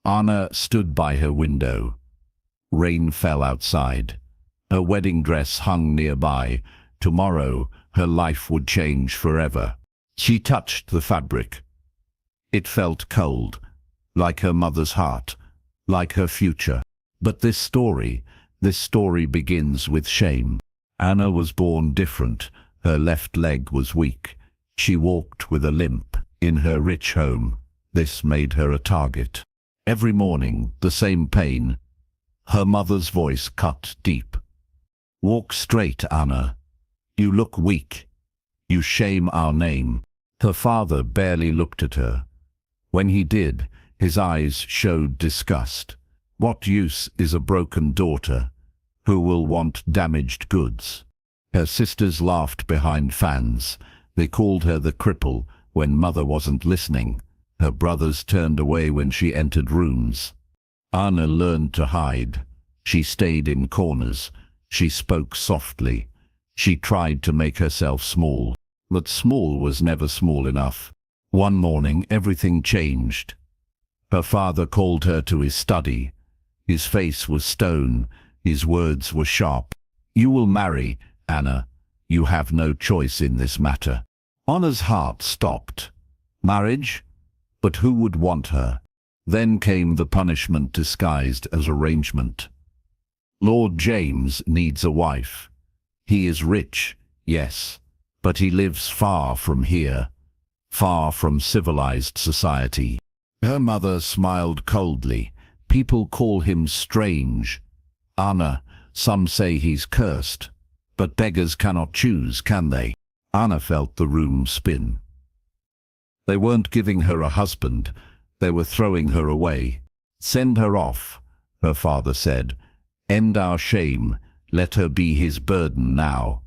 Anna stood by her window. Rain fell outside. Her wedding dress hung nearby. Tomorrow, her life would change forever. She touched the fabric. It felt cold, like her mother's heart, like her future. But this story begins with shame. Anna was born different. Her left leg was weak. She walked with a limp. In her rich home, this made her a target. Every morning, the same pain. Her mother's voice cut deep. "Walk straight, Anna. You look weak. You shame our name." Her father barely looked at her. When he did, his eyes showed disgust. What use is a broken daughter? Who will want damaged goods? Her sisters laughed behind fans. They called her the cripple when mother wasn't listening. Her brothers turned away when she entered rooms. Anna learned to hide. She stayed in corners. She spoke softly. She tried to make herself small. But small was never small enough. One morning, everything changed. Her father called her to his study. His face was stone. His words were sharp. "You will marry, Anna. You have no choice in this matter." Anna's heart stopped. Marriage? But who would want her? Then came the punishment disguised as arrangement. Lord James needs a wife. He is rich, yes, but he lives far from here, far from civilized society. Her mother smiled coldly. People call him strange. Anna, some say he's cursed. But beggars cannot choose, can they? Anna felt the room spin. They weren't giving her a husband. They were throwing her away. "Send her off," her father said. "End our shame. Let her be his burden now."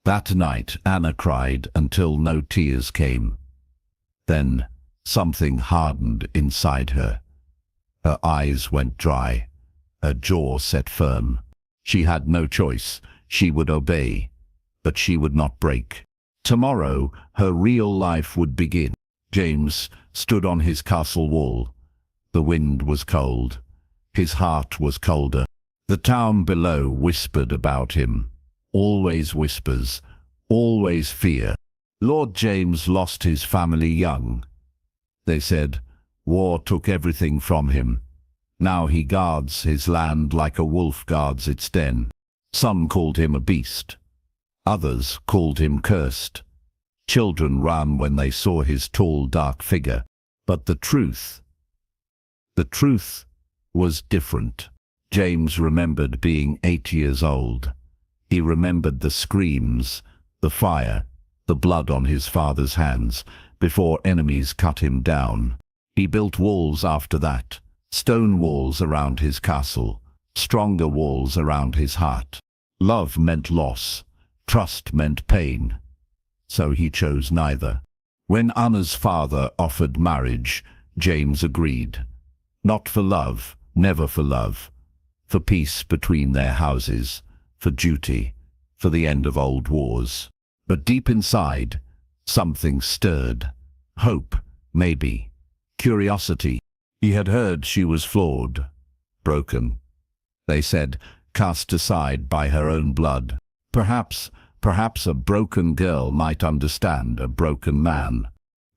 That night Anna cried until no tears came. Then something hardened inside her. Her eyes went dry. Her jaw set firm. She had no choice. She would obey. But she would not break. Tomorrow her real life would begin. James stood on his castle wall. The wind was cold. His heart was colder. The town below whispered about him. Always whispers, always fear. Lord James lost his family young. They said, war took everything from him. Now he guards his land like a wolf guards its den. Some called him a beast. Others called him cursed. Children ran when they saw his tall, dark figure. But the truth was different. James remembered being 8 years old. He remembered the screams, the fire, the blood on his father's hands, before enemies cut him down. He built walls after that, stone walls around his castle, stronger walls around his heart. Love meant loss, trust meant pain. So he chose neither. When Anna's father offered marriage, James agreed. Not for love, never for love. For peace between their houses, for duty, for the end of old wars. But deep inside, something stirred. Hope, maybe. Curiosity. He had heard she was flawed, broken. They said, cast aside by her own blood. Perhaps a broken girl might understand a broken man.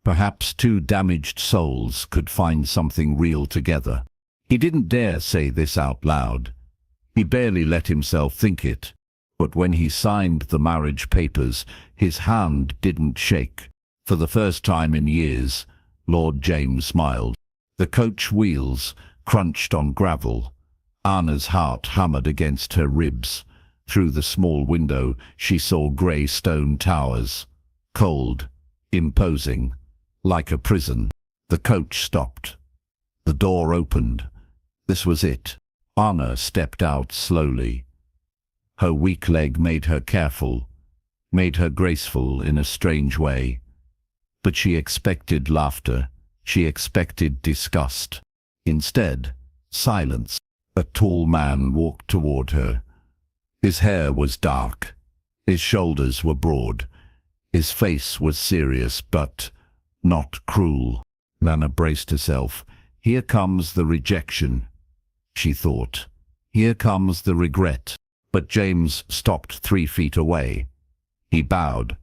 Perhaps two damaged souls could find something real together. He didn't dare say this out loud. He barely let himself think it. But when he signed the marriage papers, his hand didn't shake. For the first time in years, Lord James smiled. The coach wheels crunched on gravel. Anna's heart hammered against her ribs. Through the small window, she saw grey stone towers. Cold, imposing, like a prison. The coach stopped. The door opened. This was it. Anna stepped out slowly. Her weak leg made her careful, made her graceful in a strange way. But she expected laughter. She expected disgust. Instead, silence. A tall man walked toward her. His hair was dark. His shoulders were broad. His face was serious, but not cruel. Anna braced herself. Here comes the rejection, she thought. Here comes the regret. But James stopped 3 feet away. He bowed,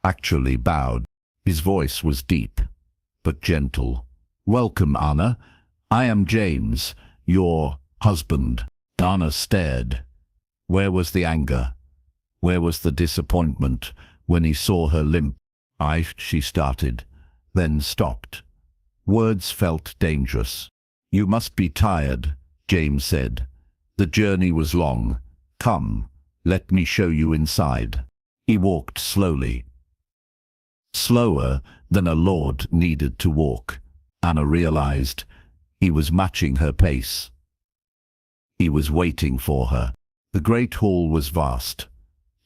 actually bowed. His voice was deep, but gentle. "Welcome, Anna. I am James, your husband." Anna stared. Where was the anger? Where was the disappointment when he saw her limp? She started, then stopped. Words felt dangerous. "You must be tired," James said. "The journey was long. Come, let me show you inside." He walked slowly. Slower than a lord needed to walk. Anna realized he was matching her pace. He was waiting for her. The great hall was vast.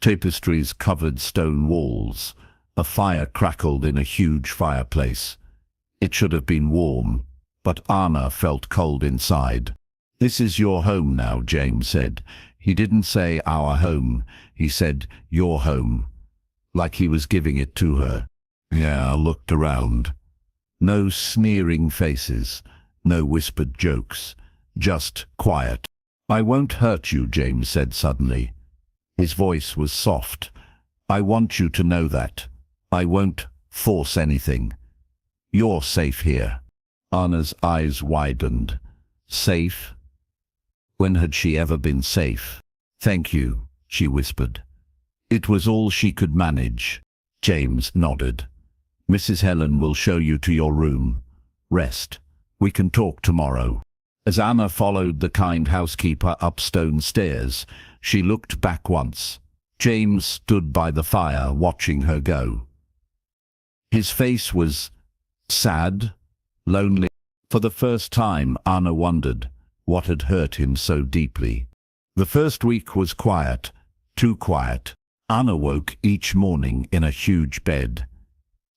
Tapestries covered stone walls. A fire crackled in a huge fireplace. It should have been warm, but Anna felt cold inside. "This is your home now," James said. He didn't say our home, he said your home, like he was giving it to her. I looked around. No sneering faces, no whispered jokes, just quiet. "I won't hurt you," James said suddenly. His voice was soft. "I want you to know that. I won't force anything. You're safe here." Anna's eyes widened. Safe? When had she ever been safe? "Thank you," she whispered. It was all she could manage. James nodded. "Mrs. Helen will show you to your room. Rest. We can talk tomorrow." As Anna followed the kind housekeeper up stone stairs, she looked back once. James stood by the fire watching her go. His face was sad, lonely. For the first time, Anna wondered what had hurt him so deeply. The first week was quiet, too quiet. Anna woke each morning in a huge bed.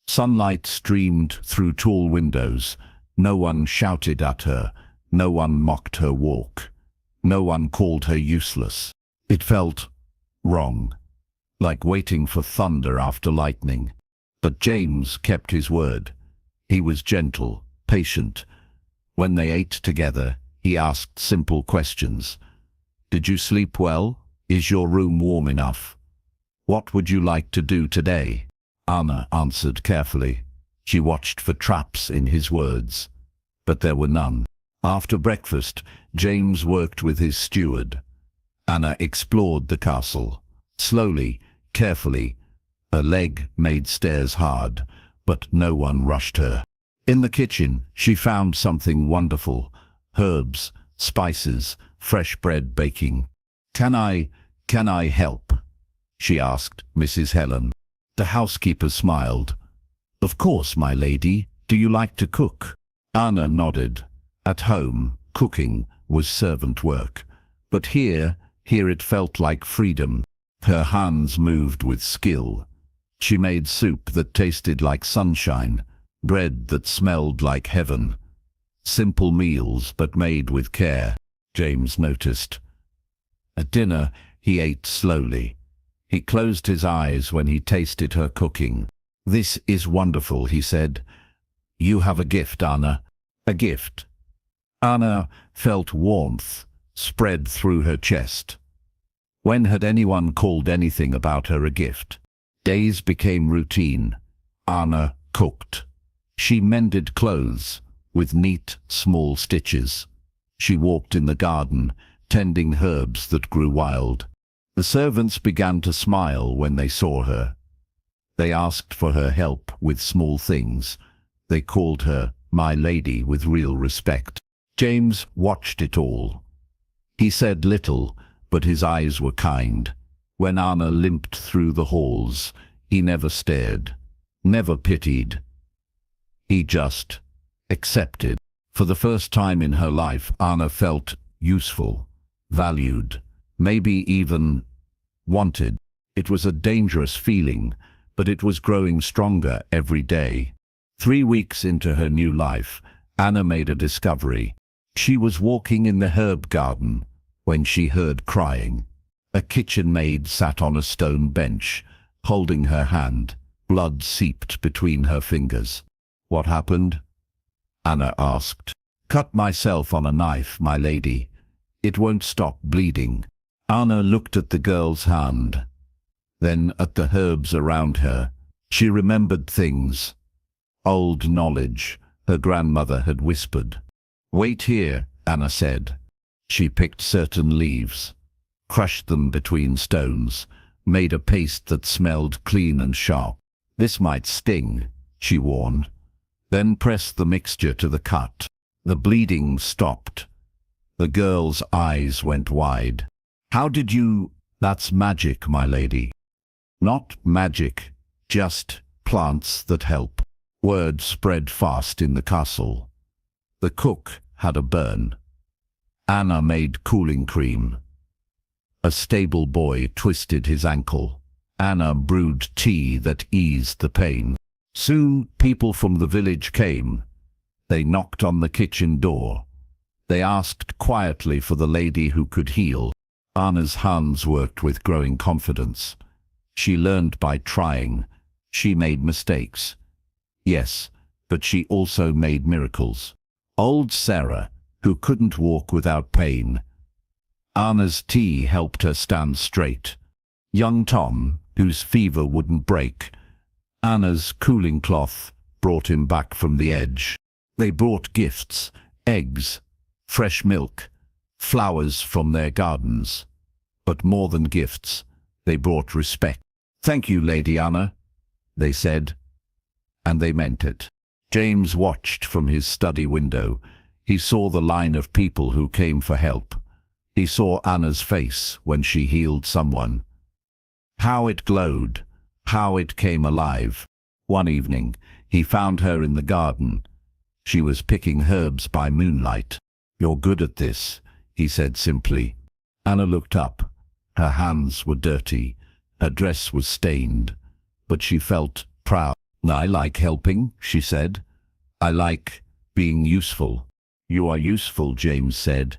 Sunlight streamed through tall windows. No one shouted at her. No one mocked her walk. No one called her useless. It felt wrong, like waiting for thunder after lightning. But James kept his word. He was gentle, patient. When they ate together, he asked simple questions. "Did you sleep well? Is your room warm enough? What would you like to do today?" Anna answered carefully. She watched for traps in his words, but there were none. After breakfast, James worked with his steward. Anna explored the castle. Slowly, carefully. Her leg made stairs hard, but no one rushed her. In the kitchen, she found something wonderful. Herbs, spices, fresh bread baking. Can I help?" she asked Mrs. Helen. The housekeeper smiled. "Of course, my lady. Do you like to cook?" Anna nodded. At home, cooking was servant work. But here it felt like freedom. Her hands moved with skill. She made soup that tasted like sunshine, bread that smelled like heaven. Simple meals, but made with care, James noticed. At dinner, he ate slowly. He closed his eyes when he tasted her cooking. "This is wonderful," he said. "You have a gift, Anna. A gift." Anna felt warmth spread through her chest. When had anyone called anything about her a gift? Days became routine. Anna cooked. She mended clothes with neat, small stitches. She walked in the garden, tending herbs that grew wild. The servants began to smile when they saw her. They asked for her help with small things. They called her my lady with real respect. James watched it all. He said little, but his eyes were kind. When Anna limped through the halls, he never stared, never pitied. He just accepted. For the first time in her life, Anna felt useful, valued, maybe even wanted. It was a dangerous feeling, but it was growing stronger every day. 3 weeks into her new life, Anna made a discovery. She was walking in the herb garden when she heard crying. A kitchen maid sat on a stone bench, holding her hand. Blood seeped between her fingers. "What happened?" Anna asked. Cut myself on a knife, my lady. It won't stop bleeding. Anna looked at the girl's hand, then at the herbs around her. She remembered things. Old knowledge her grandmother had whispered. Wait here, Anna said. She picked certain leaves, crushed them between stones, made a paste that smelled clean and sharp. This might sting, she warned. Then pressed the mixture to the cut. The bleeding stopped. The girl's eyes went wide. How did you... That's magic, my lady. Not magic, just plants that help. Word spread fast in the castle. The cook had a burn. Anna made cooling cream. A stable boy twisted his ankle. Anna brewed tea that eased the pain. Soon people from the village came. They knocked on the kitchen door. They asked quietly for the lady who could heal. Anna's hands worked with growing confidence. She learned by trying. She made mistakes. Yes, but she also made miracles. Old Sarah, who couldn't walk without pain. Anna's tea helped her stand straight. Young Tom, whose fever wouldn't break. Anna's cooling cloth brought him back from the edge. They brought gifts, eggs, fresh milk, flowers from their gardens. But more than gifts, they brought respect. Thank you, Lady Anna, they said. And they meant it. James watched from his study window. He saw the line of people who came for help. He saw Anna's face when she healed someone. How it glowed, how it came alive. One evening, he found her in the garden. She was picking herbs by moonlight. You're good at this, he said simply. Anna looked up. Her hands were dirty. Her dress was stained. But she felt proud. I like helping, she said. I like being useful. You are useful, James said.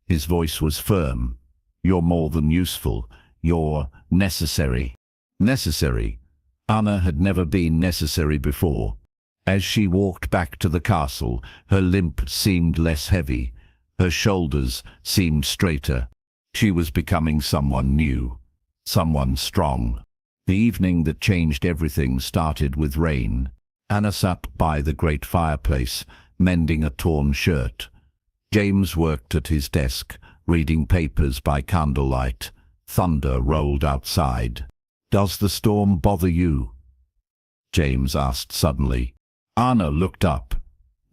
His voice was firm. You're more than useful. You're necessary. Necessary. Anna had never been necessary before. As she walked back to the castle, her limp seemed less heavy. Her shoulders seemed straighter. She was becoming someone new, someone strong. The evening that changed everything started with rain. Anna sat by the great fireplace, mending a torn shirt. James worked at his desk, reading papers by candlelight. Thunder rolled outside. Does the storm bother you? James asked suddenly. Anna looked up.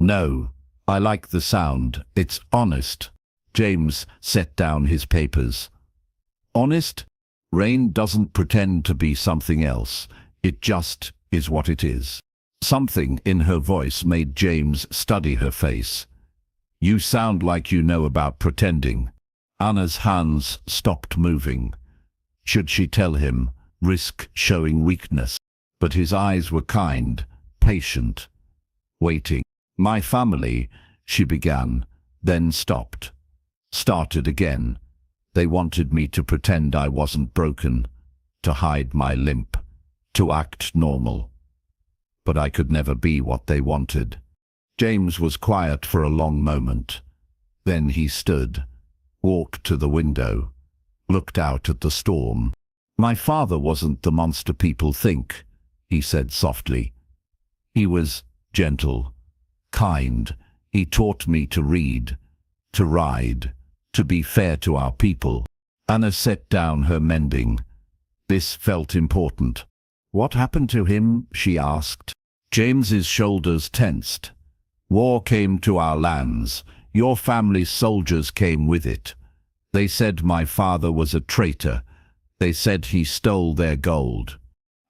No, I like the sound. It's honest. James set down his papers. Honest? Rain doesn't pretend to be something else. It just is what it is. Something in her voice made James study her face. You sound like you know about pretending. Anna's hands stopped moving. Should she tell him, risk showing weakness? But his eyes were kind, patient, waiting. My family, she began, then stopped. Started again. They wanted me to pretend I wasn't broken, to hide my limp, to act normal. But I could never be what they wanted. James was quiet for a long moment. Then he stood, walked to the window, looked out at the storm. My father wasn't the monster people think, he said softly. He was gentle, kind. He taught me to read, to ride, to be fair to our people. Anna set down her mending. This felt important. What happened to him? She asked. James's shoulders tensed. War came to our lands. Your family's soldiers came with it. They said my father was a traitor. They said he stole their gold.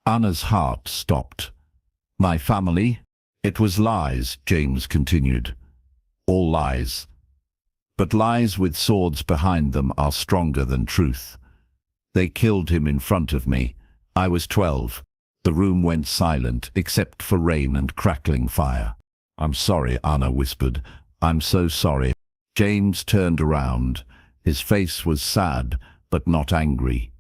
Anna's heart stopped. My family? It was lies, James continued. All lies. But lies with swords behind them are stronger than truth. They killed him in front of me. I was 12. The room went silent, except for rain and crackling fire. I'm sorry, Anna whispered. I'm so sorry. James turned around. His face was sad, but not angry.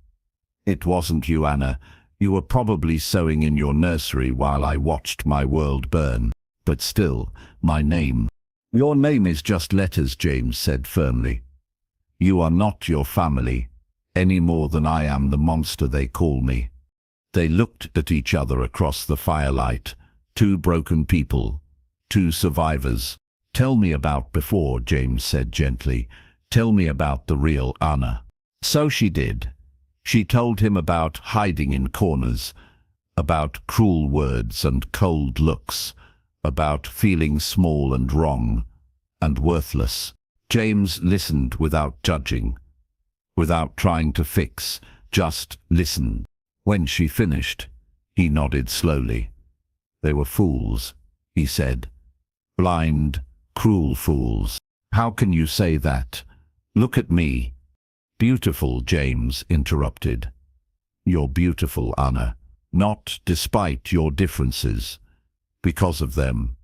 It wasn't you, Anna. You were probably sewing in your nursery while I watched my world burn. But still, my name. Your name is just letters, James said firmly. You are not your family, any more than I am the monster they call me. They looked at each other across the firelight. Two broken people, two survivors. Tell me about before, James said gently. Tell me about the real Anna. So she did. She told him about hiding in corners, about cruel words and cold looks, about feeling small and wrong and worthless. James listened without judging, without trying to fix, just listen. When she finished, he nodded slowly. They were fools, he said. Blind, cruel fools. How can you say that? Look at me. Beautiful, James interrupted. You're beautiful, Anna. Not despite your differences. Because of them.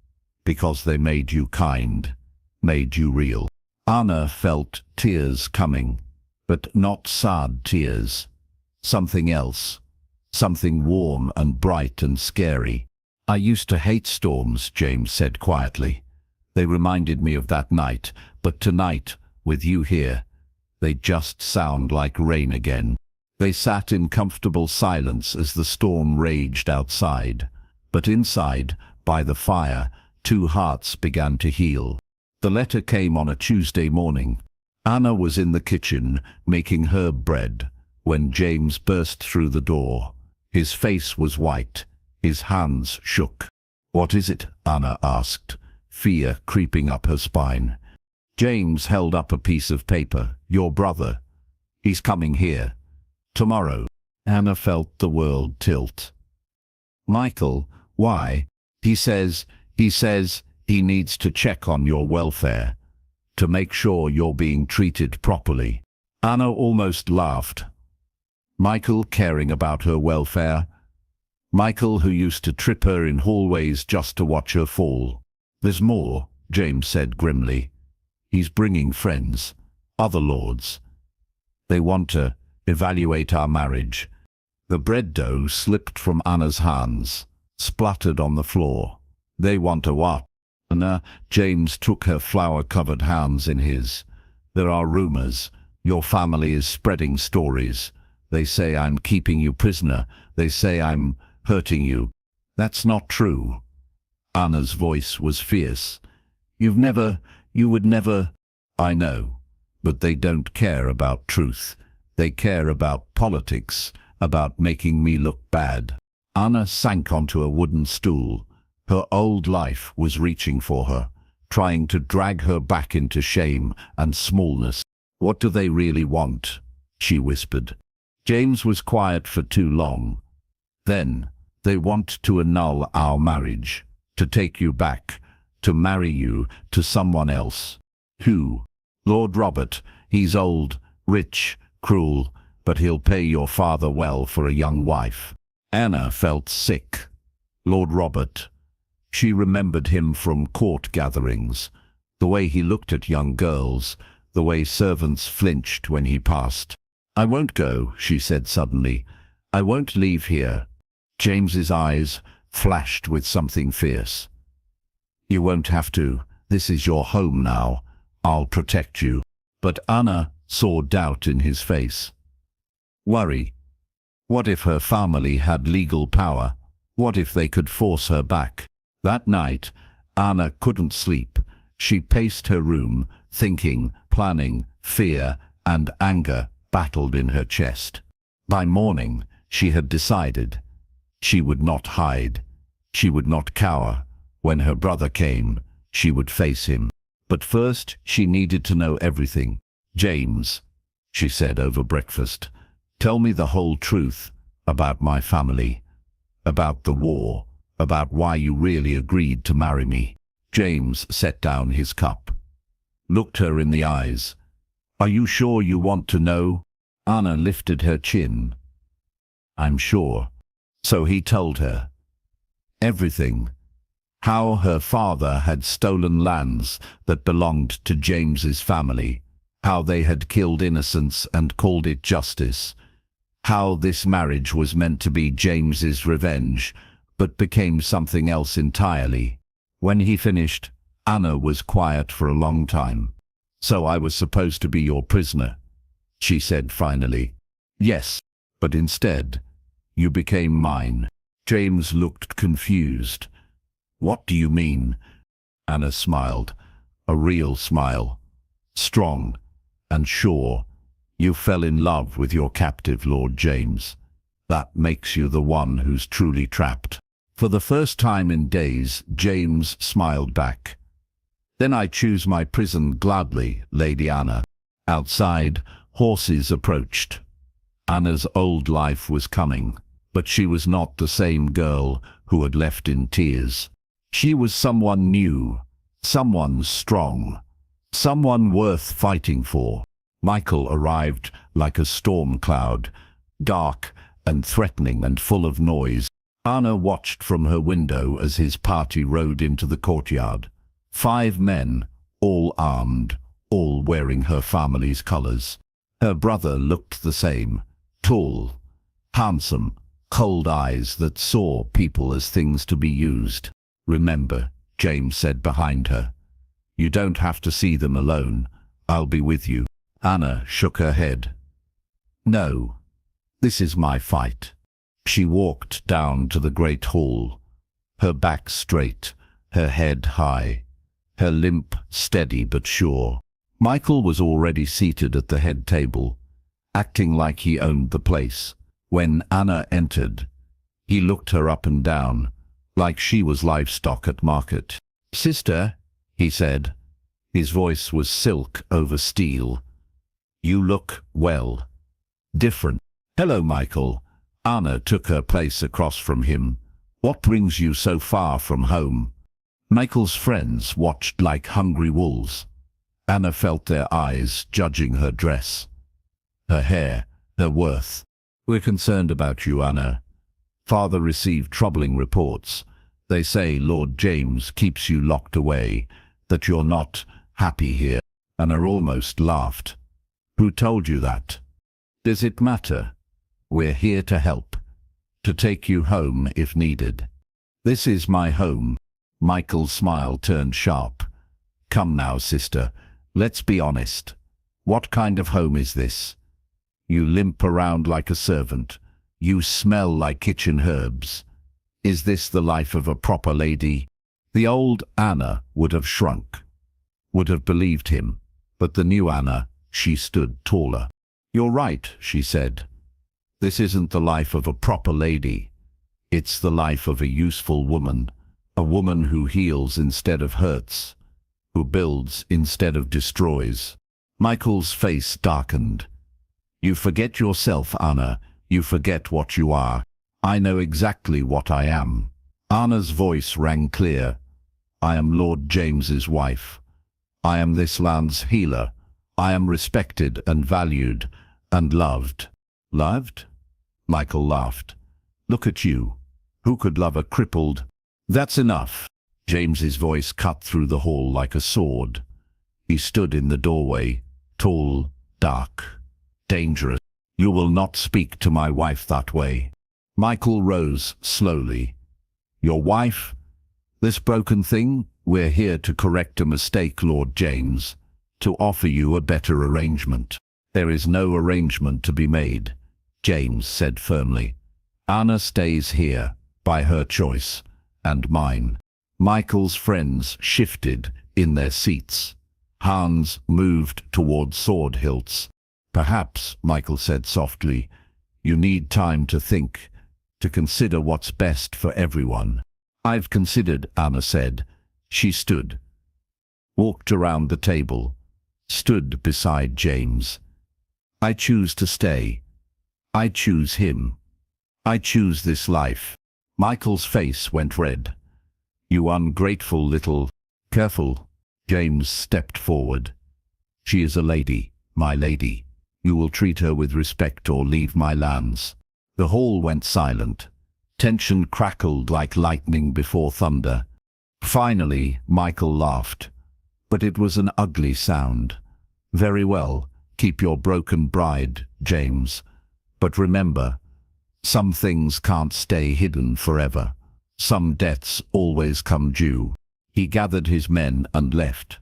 Because they made you kind. Made you real. Anna felt tears coming, but not sad tears. Something else. Something warm and bright and scary. I used to hate storms, James said quietly. They reminded me of that night, but tonight, with you here, they just sound like rain again. They sat in comfortable silence as the storm raged outside. But inside, by the fire, two hearts began to heal. The letter came on a Tuesday morning. Anna was in the kitchen, making herb bread, when James burst through the door. His face was white. His hands shook. What is it? Anna asked, fear creeping up her spine. James held up a piece of paper. Your brother. He's coming here. Tomorrow. Anna felt the world tilt. Michael, why? He says he needs to check on your welfare, to make sure you're being treated properly. Anna almost laughed. Michael caring about her welfare? Michael who used to trip her in hallways just to watch her fall. There's more, James said grimly. He's bringing friends, other lords. They want to evaluate our marriage. The bread dough slipped from Anna's hands, spluttered on the floor. They want to what? Anna, James took her flour-covered hands in his. There are rumors. Your family is spreading stories. They say I'm keeping you prisoner. They say I'm hurting you. That's not true. Anna's voice was fierce. You would never. I know, but they don't care about truth. They care about politics, about making me look bad. Anna sank onto a wooden stool. Her old life was reaching for her, trying to drag her back into shame and smallness. What do they really want? She whispered. James was quiet for too long. Then, they want to annul our marriage, to take you back, to marry you to someone else. Who? Lord Robert. He's old, rich, cruel, but he'll pay your father well for a young wife. Anna felt sick. Lord Robert. She remembered him from court gatherings, the way he looked at young girls, the way servants flinched when he passed. I won't go, she said suddenly. I won't leave here. James's eyes flashed with something fierce. You won't have to. This is your home now. I'll protect you. But Anna saw doubt in his face. Worry. What if her family had legal power? What if they could force her back? That night, Anna couldn't sleep. She paced her room, thinking, planning. Fear and anger battled in her chest. By morning, she had decided. She would not hide. She would not cower. When her brother came, she would face him. But first, she needed to know everything. James, she said over breakfast, tell me the whole truth about my family, about the war, about why you really agreed to marry me. James set down his cup, looked her in the eyes. Are you sure you want to know? Anna lifted her chin. I'm sure. So he told her. Everything. How her father had stolen lands that belonged to James's family. How they had killed innocents and called it justice. How this marriage was meant to be James's revenge, but became something else entirely. When he finished, Anna was quiet for a long time. "So I was supposed to be your prisoner," she said finally. "Yes, but instead, you became mine." James looked confused. "What do you mean?" Anna smiled, a real smile, strong and sure. "You fell in love with your captive, Lord James. That makes you the one who's truly trapped." For the first time in days, James smiled back. "Then I choose my prison gladly, Lady Anna." Outside, horses approached. Anna's old life was coming, but she was not the same girl who had left in tears. She was someone new, someone strong, someone worth fighting for. Michael arrived like a storm cloud, dark and threatening and full of noise. Anna watched from her window as his party rode into the courtyard. 5 men, all armed, all wearing her family's colors. Her brother looked the same, tall, handsome, cold eyes that saw people as things to be used. "Remember," James said behind her, "you don't have to see them alone. I'll be with you." Anna shook her head. "No, this is my fight." She walked down to the great hall, her back straight, her head high, her limp steady but sure. Michael was already seated at the head table, acting like he owned the place. When Anna entered, he looked her up and down, like she was livestock at market. "Sister," he said. His voice was silk over steel. "You look, well, different." "Hello, Michael." Anna took her place across from him. "What brings you so far from home?" Michael's friends watched like hungry wolves. Anna felt their eyes judging her dress, her hair, her worth. "We're concerned about you, Anna. Father received troubling reports. They say Lord James keeps you locked away, that you're not happy here." Anna almost laughed. "Who told you that? Does it matter? We're here to help, to take you home if needed." "This is my home." Michael's smile turned sharp. "Come now, sister, let's be honest. What kind of home is this? You limp around like a servant. You smell like kitchen herbs. Is this the life of a proper lady?" The old Anna would have shrunk, would have believed him, but the new Anna, she stood taller. "You're right," she said. "This isn't the life of a proper lady. It's the life of a useful woman, a woman who heals instead of hurts, who builds instead of destroys." Michael's face darkened. "You forget yourself, Anna. You forget what you are." "I know exactly what I am." Anna's voice rang clear. "I am Lord James's wife. I am this land's healer. I am respected and valued and loved." "Loved?" Michael laughed. "Look at you. Who could love a crippled—" "That's enough." James's voice cut through the hall like a sword. He stood in the doorway, tall, dark, dangerous. "You will not speak to my wife that way." Michael rose slowly. "Your wife? This broken thing? We're here to correct a mistake, Lord James, to offer you a better arrangement." "There is no arrangement to be made," James said firmly. "Anna stays here, by her choice, and mine." Michael's friends shifted in their seats. Hands moved toward sword hilts. "Perhaps," Michael said softly, "you need time to think, to consider what's best for everyone." "I've considered," Anna said. She stood, walked around the table, stood beside James. "I choose to stay. I choose him. I choose this life." Michael's face went red. "You ungrateful little—" "Careful." James stepped forward. "She is a lady, my lady. You will treat her with respect or leave my lands." The hall went silent. Tension crackled like lightning before thunder. Finally, Michael laughed. But it was an ugly sound. "Very well, keep your broken bride, James. But remember, some things can't stay hidden forever. Some debts always come due." He gathered his men and left.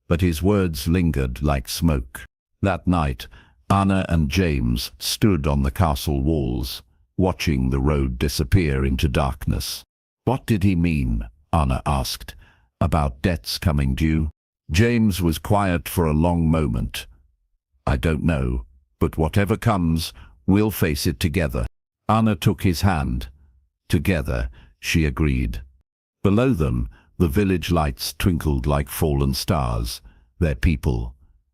But his words lingered like smoke. That night, Anna and James stood on the castle walls, watching the road disappear into darkness. What did he mean, Anna asked, about debts coming due? James was quiet for a long moment. I don't know, but whatever comes, we'll face it together. Anna took his hand. Together, she agreed. Below them, the village lights twinkled like fallen stars, their people,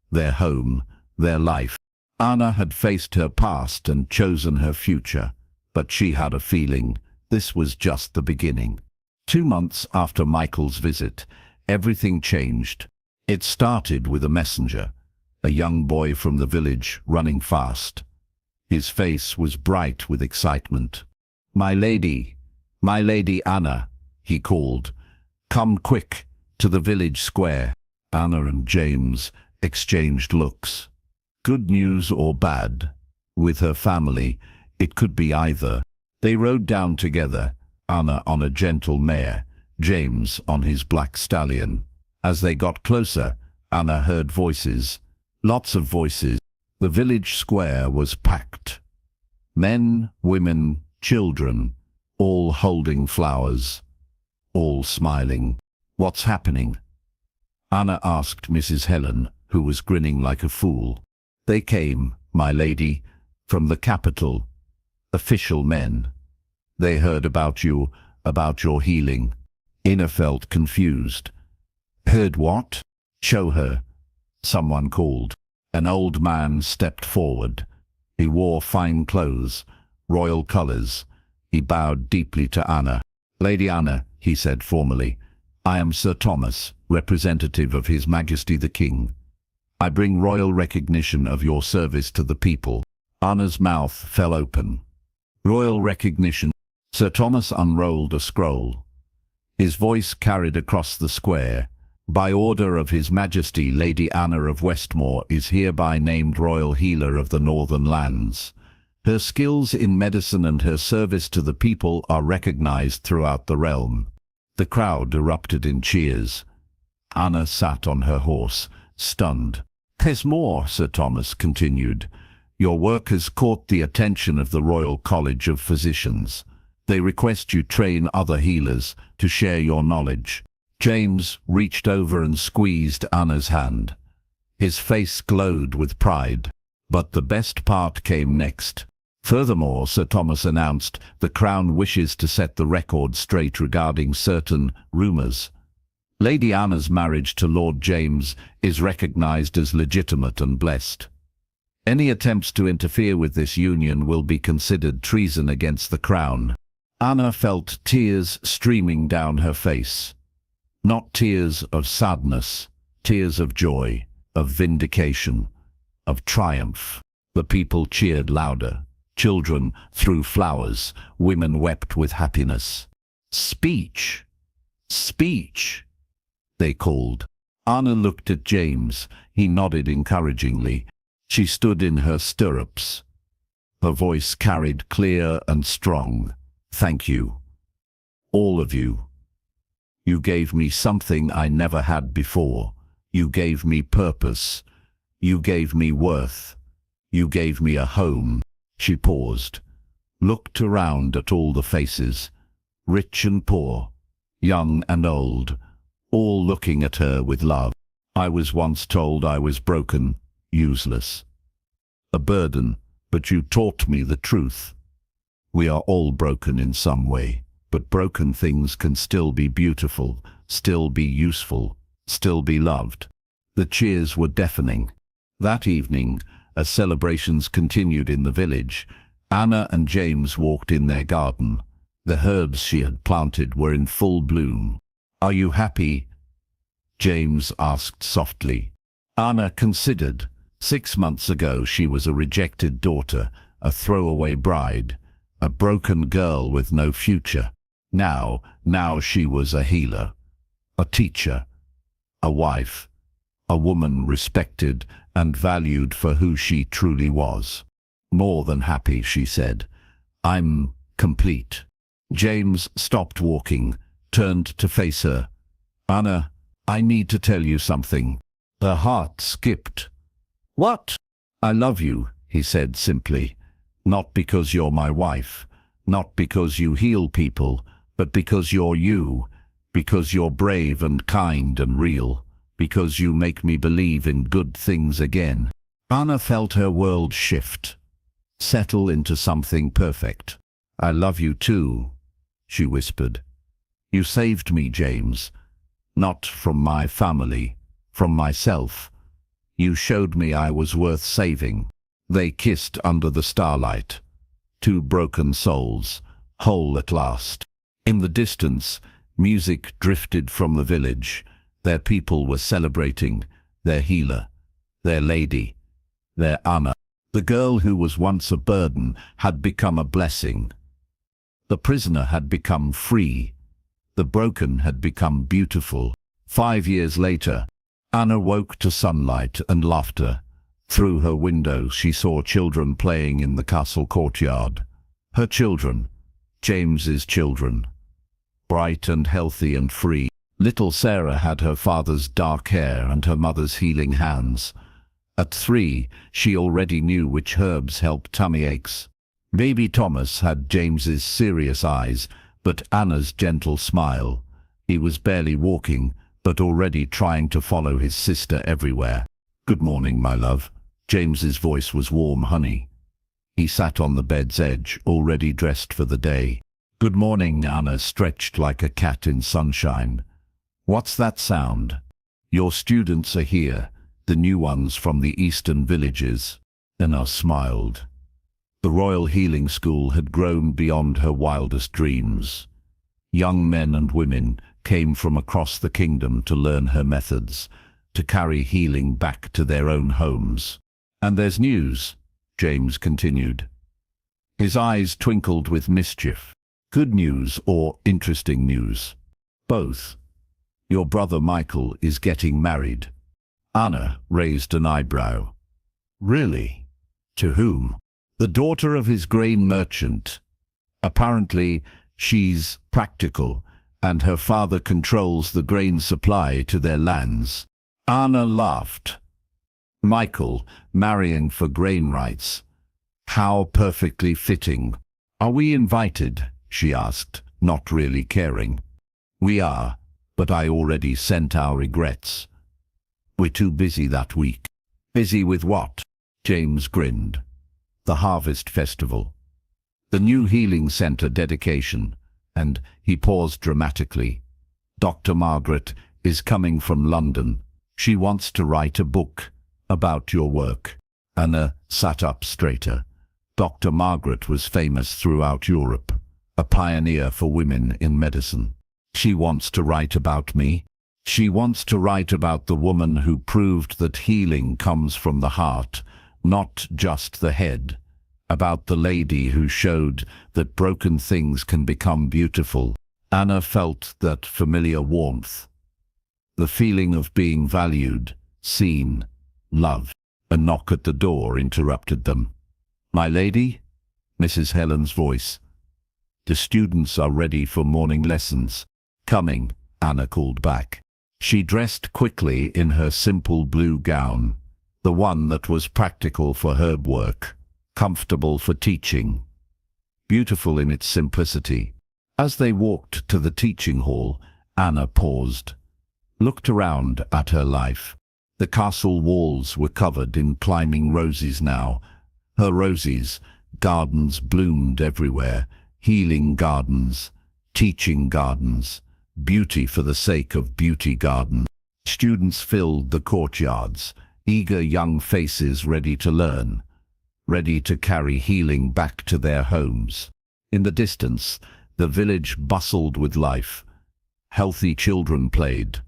their home, their life. Anna had faced her past and chosen her future, but she had a feeling this was just the beginning. 2 months after Michael's visit, everything changed. It started with a messenger, a young boy from the village running fast. His face was bright with excitement. My lady Anna, he called. Come quick to the village square." Anna and James exchanged looks. Good news or bad? With her family, it could be either. They rode down together, Anna on a gentle mare, James on his black stallion. As they got closer, Anna heard voices. Lots of voices. The village square was packed. Men, women, children, all holding flowers, all smiling. What's happening? Anna asked Mrs. Helen, who was grinning like a fool. They came, my lady, from the capital. Official men. They heard about you, about your healing. Anna felt confused. Heard what? Show her. Someone called. An old man stepped forward. He wore fine clothes, royal colors. He bowed deeply to Anna. Lady Anna, he said formally, I am Sir Thomas, representative of His Majesty the King. I bring royal recognition of your service to the people. Anna's mouth fell open. Royal recognition. Sir Thomas unrolled a scroll. His voice carried across the square. By order of His Majesty, Lady Anna of Westmore is hereby named Royal Healer of the Northern Lands. Her skills in medicine and her service to the people are recognized throughout the realm. The crowd erupted in cheers. Anna sat on her horse, stunned. There's more, Sir Thomas continued. Your work has caught the attention of the Royal College of Physicians. They request you train other healers to share your knowledge. James reached over and squeezed Anna's hand. His face glowed with pride. But the best part came next. Furthermore, Sir Thomas announced, the Crown wishes to set the record straight regarding certain rumors. Lady Anna's marriage to Lord James is recognized as legitimate and blessed. Any attempts to interfere with this union will be considered treason against the Crown. Anna felt tears streaming down her face. Not tears of sadness, tears of joy, of vindication, of triumph. The people cheered louder. Children threw flowers. Women wept with happiness. Speech! Speech! They called. Anna looked at James. He nodded encouragingly. She stood in her stirrups. Her voice carried clear and strong. Thank you. All of you. You gave me something I never had before. You gave me purpose. You gave me worth. You gave me a home. She paused, looked around at all the faces, rich and poor, young and old, all looking at her with love. I was once told I was broken, useless, a burden, but you taught me the truth. We are all broken in some way, but broken things can still be beautiful, still be useful, still be loved. The cheers were deafening. That evening, as celebrations continued in the village, Anna and James walked in their garden. The herbs she had planted were in full bloom. Are you happy? James asked softly. Anna considered. 6 months ago she was a rejected daughter, a throwaway bride, a broken girl with no future. Now she was a healer, a teacher, a wife, a woman respected and valued for who she truly was. More than happy, she said. I'm complete. James stopped walking, turned to face her. Anna, I need to tell you something. Her heart skipped. What? I love you, he said simply. Not because you're my wife, not because you heal people, but because you're you, because you're brave and kind and real, because you make me believe in good things again. Anna felt her world shift, settle into something perfect. I love you too, she whispered. You saved me, James. Not from my family, from myself. You showed me I was worth saving. They kissed under the starlight. Two broken souls, whole at last. In the distance, music drifted from the village. Their people were celebrating, their healer, their lady, their Anna. The girl who was once a burden had become a blessing. The prisoner had become free. The broken had become beautiful. 5 years later, Anna woke to sunlight and laughter. Through her window she saw children playing in the castle courtyard. Her children, James's children. Bright and healthy and free. Little Sarah had her father's dark hair and her mother's healing hands. At 3, she already knew which herbs helped tummy aches. Baby Thomas had James's serious eyes, but Anna's gentle smile. He was barely walking, but already trying to follow his sister everywhere. Good morning, my love. James's voice was warm honey. He sat on the bed's edge, already dressed for the day. Good morning, Anna stretched like a cat in sunshine. What's that sound? Your students are here, the new ones from the eastern villages. Anna smiled. The Royal Healing School had grown beyond her wildest dreams. Young men and women came from across the kingdom to learn her methods, to carry healing back to their own homes. And there's news, James continued. His eyes twinkled with mischief. Good news or interesting news? Both. Your brother Michael is getting married. Anna raised an eyebrow. Really? To whom? The daughter of his grain merchant. Apparently, she's practical, and her father controls the grain supply to their lands. Anna laughed. Michael, marrying for grain rights. How perfectly fitting. Are we invited? She asked, not really caring. We are, but I already sent our regrets. We're too busy that week. Busy with what? James grinned. The Harvest Festival. The new healing center dedication. And he paused dramatically. Dr. Margaret is coming from London. She wants to write a book about your work. Anna sat up straighter. Dr. Margaret was famous throughout Europe, a pioneer for women in medicine. She wants to write about me. She wants to write about the woman who proved that healing comes from the heart, not just the head. About the lady who showed that broken things can become beautiful. Anna felt that familiar warmth. The feeling of being valued, seen, loved. A knock at the door interrupted them. My lady? Mrs. Helen's voice. The students are ready for morning lessons. Coming, Anna called back. She dressed quickly in her simple blue gown, the one that was practical for herb work, comfortable for teaching, beautiful in its simplicity. As they walked to the teaching hall, Anna paused, looked around at her life. The castle walls were covered in climbing roses now. Her roses, gardens bloomed everywhere, healing gardens, teaching gardens, beauty for the sake of beauty gardens. Students filled the courtyards, eager young faces ready to learn, ready to carry healing back to their homes. In the distance, the village bustled with life. Healthy children played.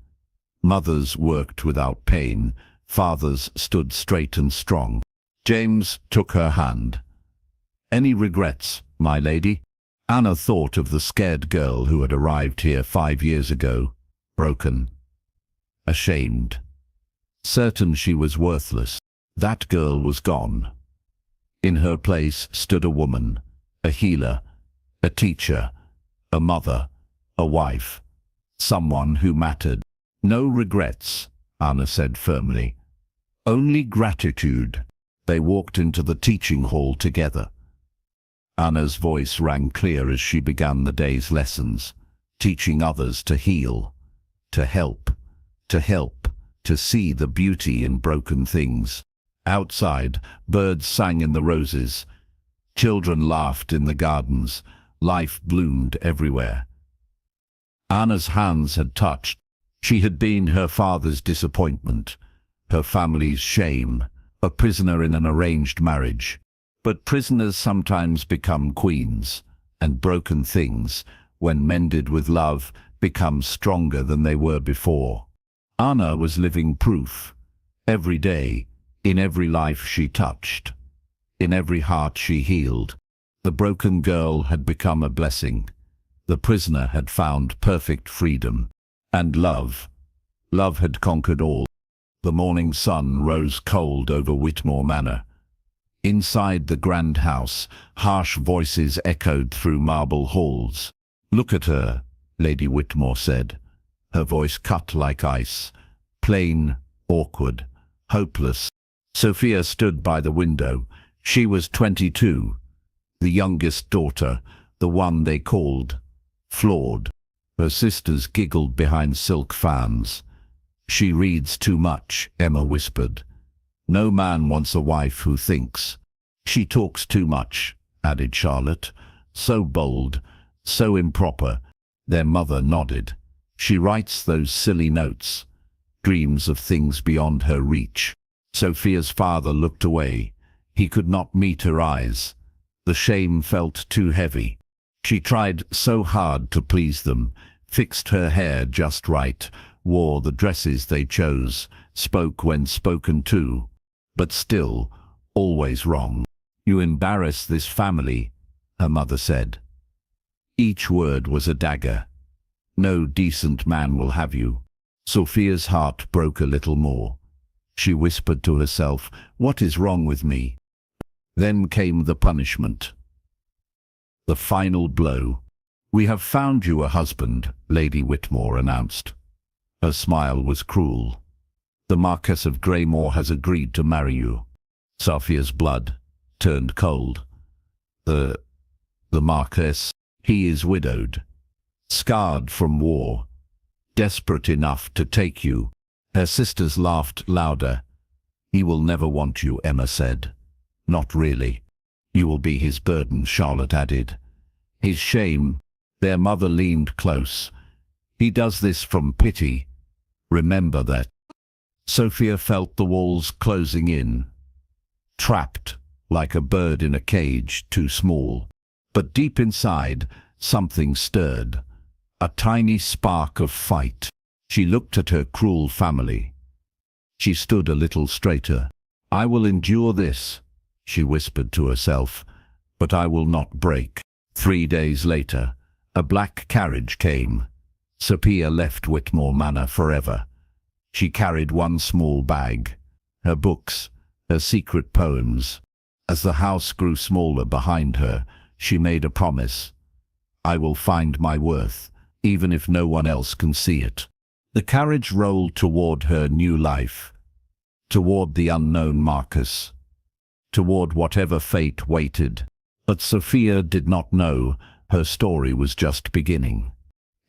Mothers worked without pain. Fathers stood straight and strong. James took her hand. Any regrets, my lady? Anna thought of the scared girl who had arrived here 5 years ago, broken, ashamed, certain she was worthless. That girl was gone. In her place stood a woman, a healer, a teacher, a mother, a wife, someone who mattered. No regrets, Anna said firmly. Only gratitude. They walked into the teaching hall together. Anna's voice rang clear as she began the day's lessons, teaching others to heal, to help, to see the beauty in broken things. Outside, birds sang in the roses. Children laughed in the gardens. Life bloomed everywhere. Anna's hands had touched. She had been her father's disappointment, her family's shame, a prisoner in an arranged marriage. But prisoners sometimes become queens, and broken things, when mended with love, become stronger than they were before. Anna was living proof. Every day, in every life she touched, in every heart she healed, the broken girl had become a blessing. The prisoner had found perfect freedom. And love. Love had conquered all. The morning sun rose cold over Whitmore Manor. Inside the grand house, harsh voices echoed through marble halls. "Look at her," Lady Whitmore said, her voice cut like ice, plain, awkward, hopeless. Sophia stood by the window. She was 22, the youngest daughter, the one they called flawed. Her sisters giggled behind silk fans. "She reads too much," Emma whispered. "No man wants a wife who thinks." "She talks too much," added Charlotte. "So bold, so improper." Their mother nodded. "She writes those silly notes, dreams of things beyond her reach." Sophia's father looked away. He could not meet her eyes. The shame felt too heavy. She tried so hard to please them, fixed her hair just right, wore the dresses they chose, spoke when spoken to, but still, always wrong. "You embarrass this family," her mother said. Each word was a dagger. "No decent man will have you." Sophia's heart broke a little more. She whispered to herself, "What is wrong with me?" Then came the punishment. The final blow. "We have found you a husband," Lady Whitmore announced. Her smile was cruel. "The Marquess of Greymore has agreed to marry you." Sophia's blood turned cold. The Marquess, he is widowed, scarred from war, desperate enough to take you. Her sisters laughed louder. "He will never want you," Emma said. "Not really." "You will be his burden," Charlotte added. "His shame." Their mother leaned close. "He does this from pity. Remember that." Sophia felt the walls closing in. Trapped, like a bird in a cage, too small. But deep inside, something stirred. A tiny spark of fight. She looked at her cruel family. She stood a little straighter. "I will endure this," she whispered to herself, "but I will not break." 3 days later, a black carriage came. Sophia left Whitmore Manor forever. She carried one small bag, her books, her secret poems. As the house grew smaller behind her, she made a promise. "I will find my worth, even if no one else can see it." The carriage rolled toward her new life, toward the unknown Marcus, toward whatever fate waited. But Sophia did not know her story was just beginning.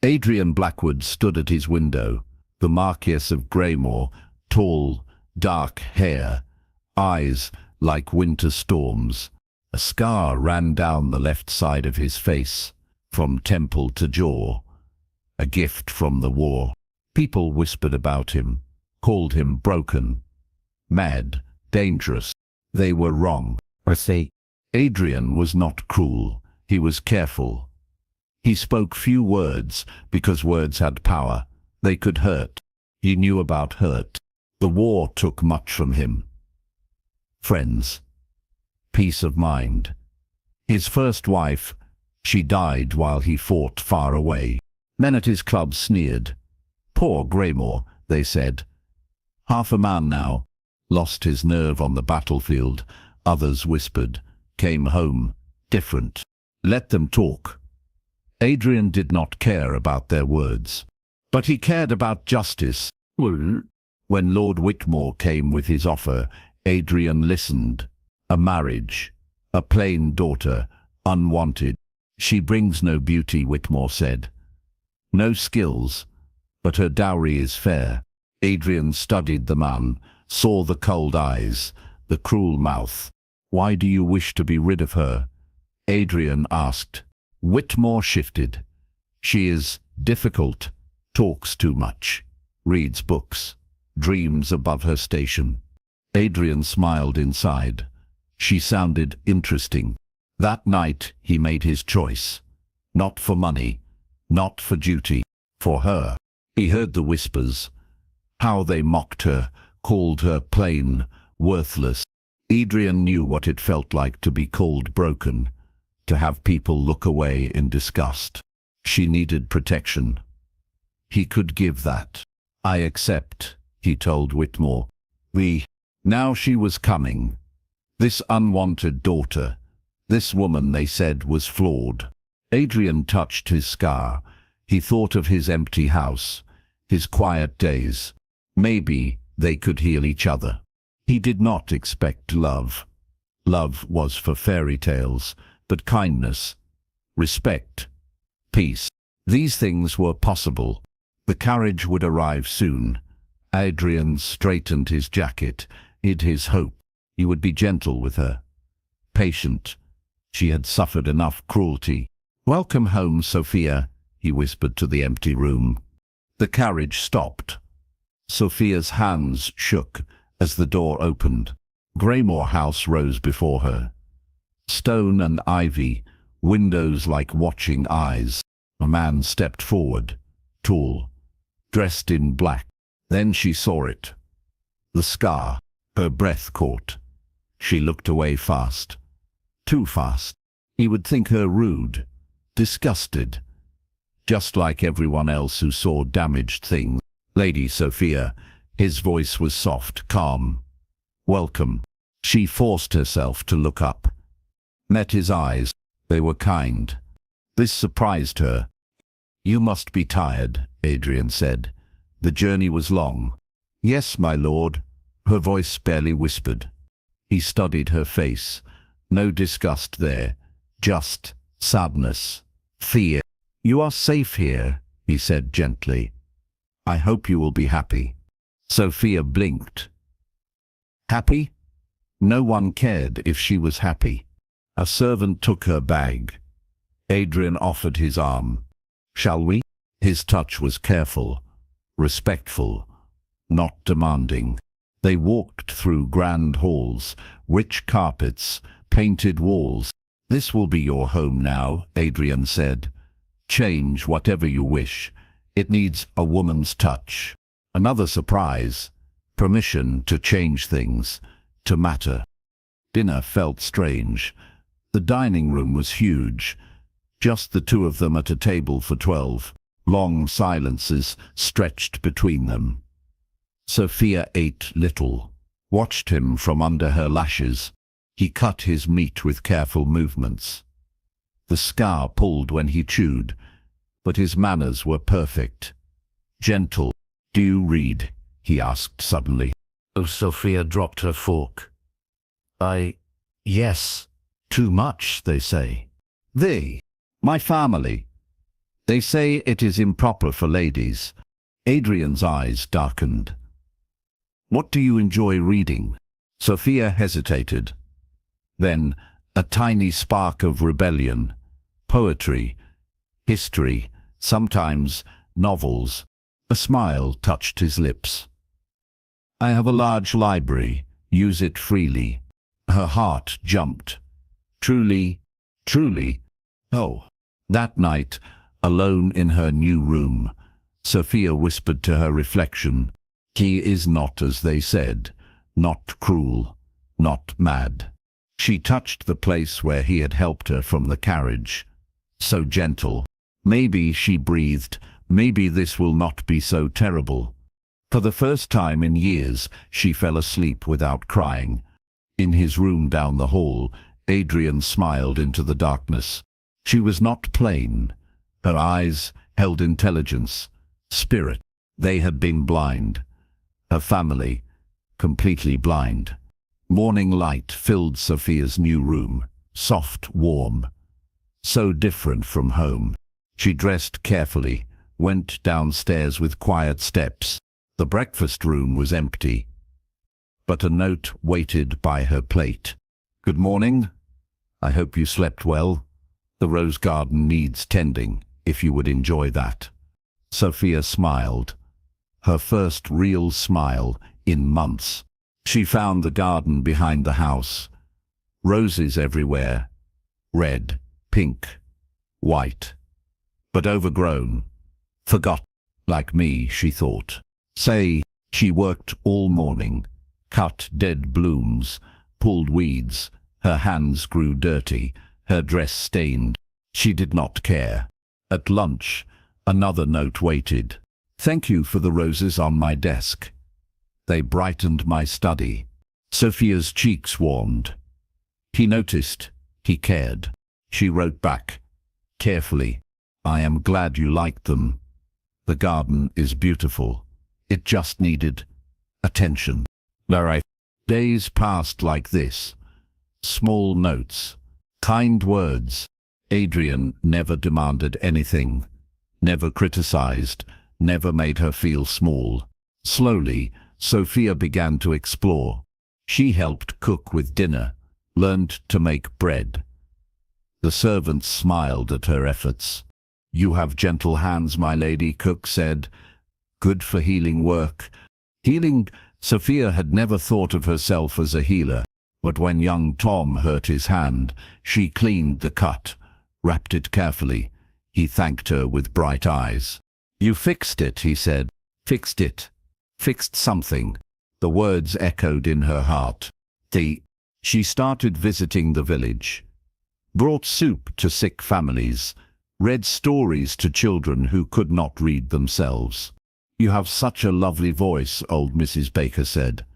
Adrian Blackwood stood at his window, the Marquess of Greymore, tall, dark hair, eyes like winter storms. A scar ran down the left side of his face, from temple to jaw, a gift from the war. People whispered about him, called him broken, mad, dangerous. They were wrong. Adrian was not cruel. He was careful. He spoke few words because words had power. They could hurt. He knew about hurt. The war took much from him. Friends. Peace of mind. His first wife, she died while he fought far away. Men at his club sneered. "Poor Greymore," they said. "Half a man now. Lost his nerve on the battlefield." Others whispered. "Came home. Different. Let them talk." Adrian did not care about their words. But he cared about justice. When Lord Whitmore came with his offer, Adrian listened. A marriage. A plain daughter. Unwanted. She brings no beauty, Whitmore said. No skills. But her dowry is fair. Adrian studied the man, saw the cold eyes, the cruel mouth. Why do you wish to be rid of her? Adrian asked. Whitmore shifted. She is difficult, talks too much, reads books, dreams above her station. Adrian smiled inside. She sounded interesting. That night he made his choice. Not for money, not for duty, for her. He heard the whispers. How they mocked her, called her plain, worthless. Adrian knew what it felt like to be called broken, to have people look away in disgust. She needed protection. He could give that. I accept, he told Whitmore. Now she was coming. This unwanted daughter. This woman, they said, was flawed. Adrian touched his scar. He thought of his empty house, his quiet days. Maybe they could heal each other. He did not expect love. Love was for fairy tales, but kindness, respect, peace. These things were possible. The carriage would arrive soon. Adrian straightened his jacket, hid his hope. He would be gentle with her, patient. She had suffered enough cruelty. Welcome home, Sophia, he whispered to the empty room. The carriage stopped. Sophia's hands shook as the door opened. Greymore House rose before her. Stone and ivy, windows like watching eyes. A man stepped forward, tall, dressed in black. Then she saw it. The scar. Her breath caught. She looked away fast. Too fast. He would think her rude, disgusted, just like everyone else who saw damaged things. Lady Sophia, his voice was soft, calm. Welcome. She forced herself to look up. Met his eyes. They were kind. This surprised her. You must be tired, Adrian said. The journey was long. Yes, my lord, her voice barely whispered. He studied her face. No disgust there, just sadness, fear. You are safe here, he said gently. I hope you will be happy. Sophia blinked. Happy? No one cared if she was happy. A servant took her bag. Adrian offered his arm. Shall we? His touch was careful, respectful, not demanding. They walked through grand halls, rich carpets, painted walls. This will be your home now, Adrian said. Change whatever you wish. It needs a woman's touch. Another surprise. Permission to change things, to matter. Dinner felt strange. The dining room was huge. Just the two of them at a table for 12. Long silences stretched between them. Sophia ate little, watched him from under her lashes. He cut his meat with careful movements. The scar pulled when he chewed, but his manners were perfect. Gentle. Do you read? He asked suddenly. Oh, Sophia dropped her fork. Yes. Too much, they say. They? My family. They say it is improper for ladies. Adrian's eyes darkened. What do you enjoy reading? Sophia hesitated. Then a tiny spark of rebellion. Poetry, history, sometimes novels. A smile touched his lips. I have a large library. Use it freely. Her heart jumped. Truly, truly. Oh. That night, alone in her new room, Sophia whispered to her reflection, he is not as they said, not cruel, not mad. She touched the place where he had helped her from the carriage. So gentle. Maybe, she breathed, maybe this will not be so terrible. For the first time in years, she fell asleep without crying. In his room down the hall, Adrian smiled into the darkness. She was not plain. Her eyes held intelligence, spirit. They had been blind. Her family, completely blind. Morning light filled Sophia's new room, soft, warm, so different from home. She dressed carefully, went downstairs with quiet steps. The breakfast room was empty, but a note waited by her plate. "Good morning. I hope you slept well. The rose garden needs tending, if you would enjoy that." Sophia smiled, her first real smile in months. She found the garden behind the house. Roses everywhere, red, pink, white, but overgrown. Forgot, like me, she thought. She worked all morning, cut dead blooms, pulled weeds. Her hands grew dirty, her dress stained. She did not care. At lunch, another note waited. "Thank you for the roses on my desk. They brightened my study." Sophia's cheeks warmed. He noticed, he cared. She wrote back, carefully, "I am glad you liked them. The garden is beautiful. It just needed attention." Days passed like this. Small notes, kind words. Adrian never demanded anything, never criticized, never made her feel small. Slowly, Sophia began to explore. She helped cook with dinner, learned to make bread. The servants smiled at her efforts. "You have gentle hands, my lady," cook said. "Good for healing work." Healing? Sophia had never thought of herself as a healer, but when young Tom hurt his hand, she cleaned the cut, wrapped it carefully. He thanked her with bright eyes. "You fixed it," he said. "Fixed it. Fixed something." The words echoed in her heart. She started visiting the village, brought soup to sick families, read stories to children who could not read themselves. "You have such a lovely voice," old Mrs. Baker said.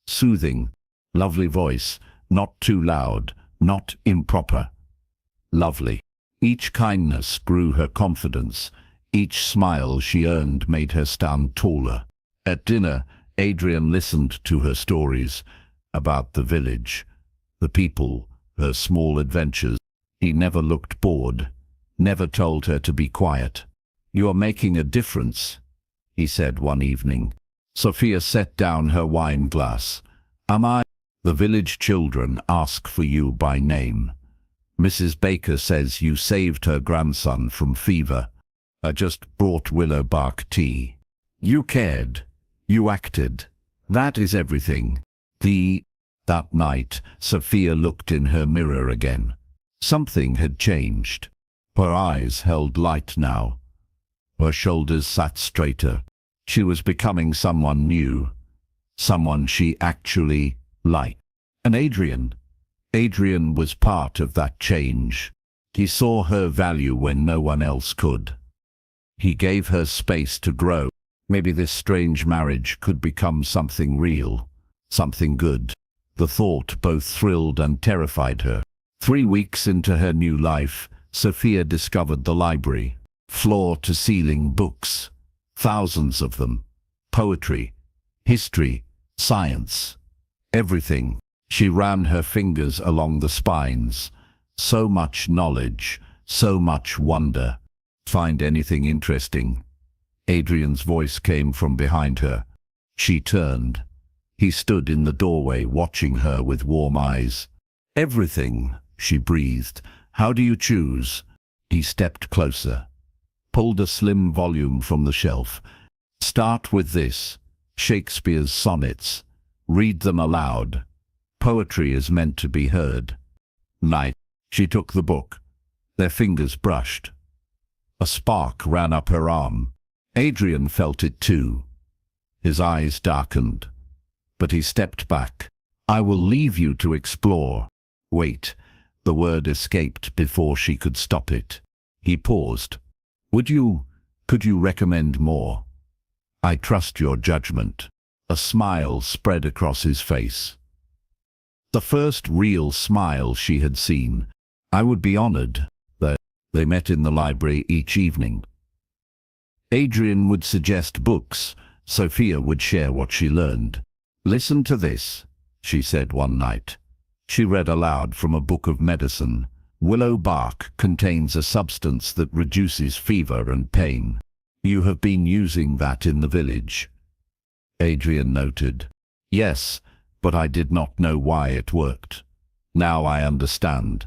Soothing, lovely voice, not too loud, not improper. Lovely. Each kindness grew her confidence. Each smile she earned made her stand taller. At dinner, Adrian listened to her stories about the village, the people, her small adventures. He never looked bored, never told her to be quiet. "You are making a difference," he said one evening. Sophia set down her wine glass. "Am I?" "The village children ask for you by name. Mrs. Baker says you saved her grandson from fever. I just brought willow bark tea. You cared. You acted. That is everything." That night, Sophia looked in her mirror again. Something had changed. Her eyes held light now. Her shoulders sat straighter. She was becoming someone new, someone she actually liked. And Adrian was part of that change. He saw her value when no one else could. He gave her space to grow. Maybe this strange marriage could become something real, something good. The thought both thrilled and terrified her. 3 weeks into her new life, Sophia discovered the library. Floor-to-ceiling books, thousands of them. Poetry, history, science, everything. She ran her fingers along the spines. So much knowledge, so much wonder. "Find anything interesting?" Adrian's voice came from behind her. She turned. He stood in the doorway watching her with warm eyes. "Everything," she breathed. "How do you choose?" He stepped closer, pulled a slim volume from the shelf. "Start with this, Shakespeare's sonnets. Read them aloud. Poetry is meant to be heard." Night. She took the book. Their fingers brushed. A spark ran up her arm. Adrian felt it too. His eyes darkened, but he stepped back. "I will leave you to explore." "Wait." The word escaped before she could stop it. He paused. Could you recommend more?" "I trust your judgment." A smile spread across his face. The first real smile she had seen. "I would be honored." They met in the library each evening. Adrian would suggest books. Sophia would share what she learned. "Listen to this," she said one night. She read aloud from a book of medicine. "Willow bark contains a substance that reduces fever and pain. You have been using that in the village." Adrian noted. "Yes, but I did not know why it worked. Now I understand."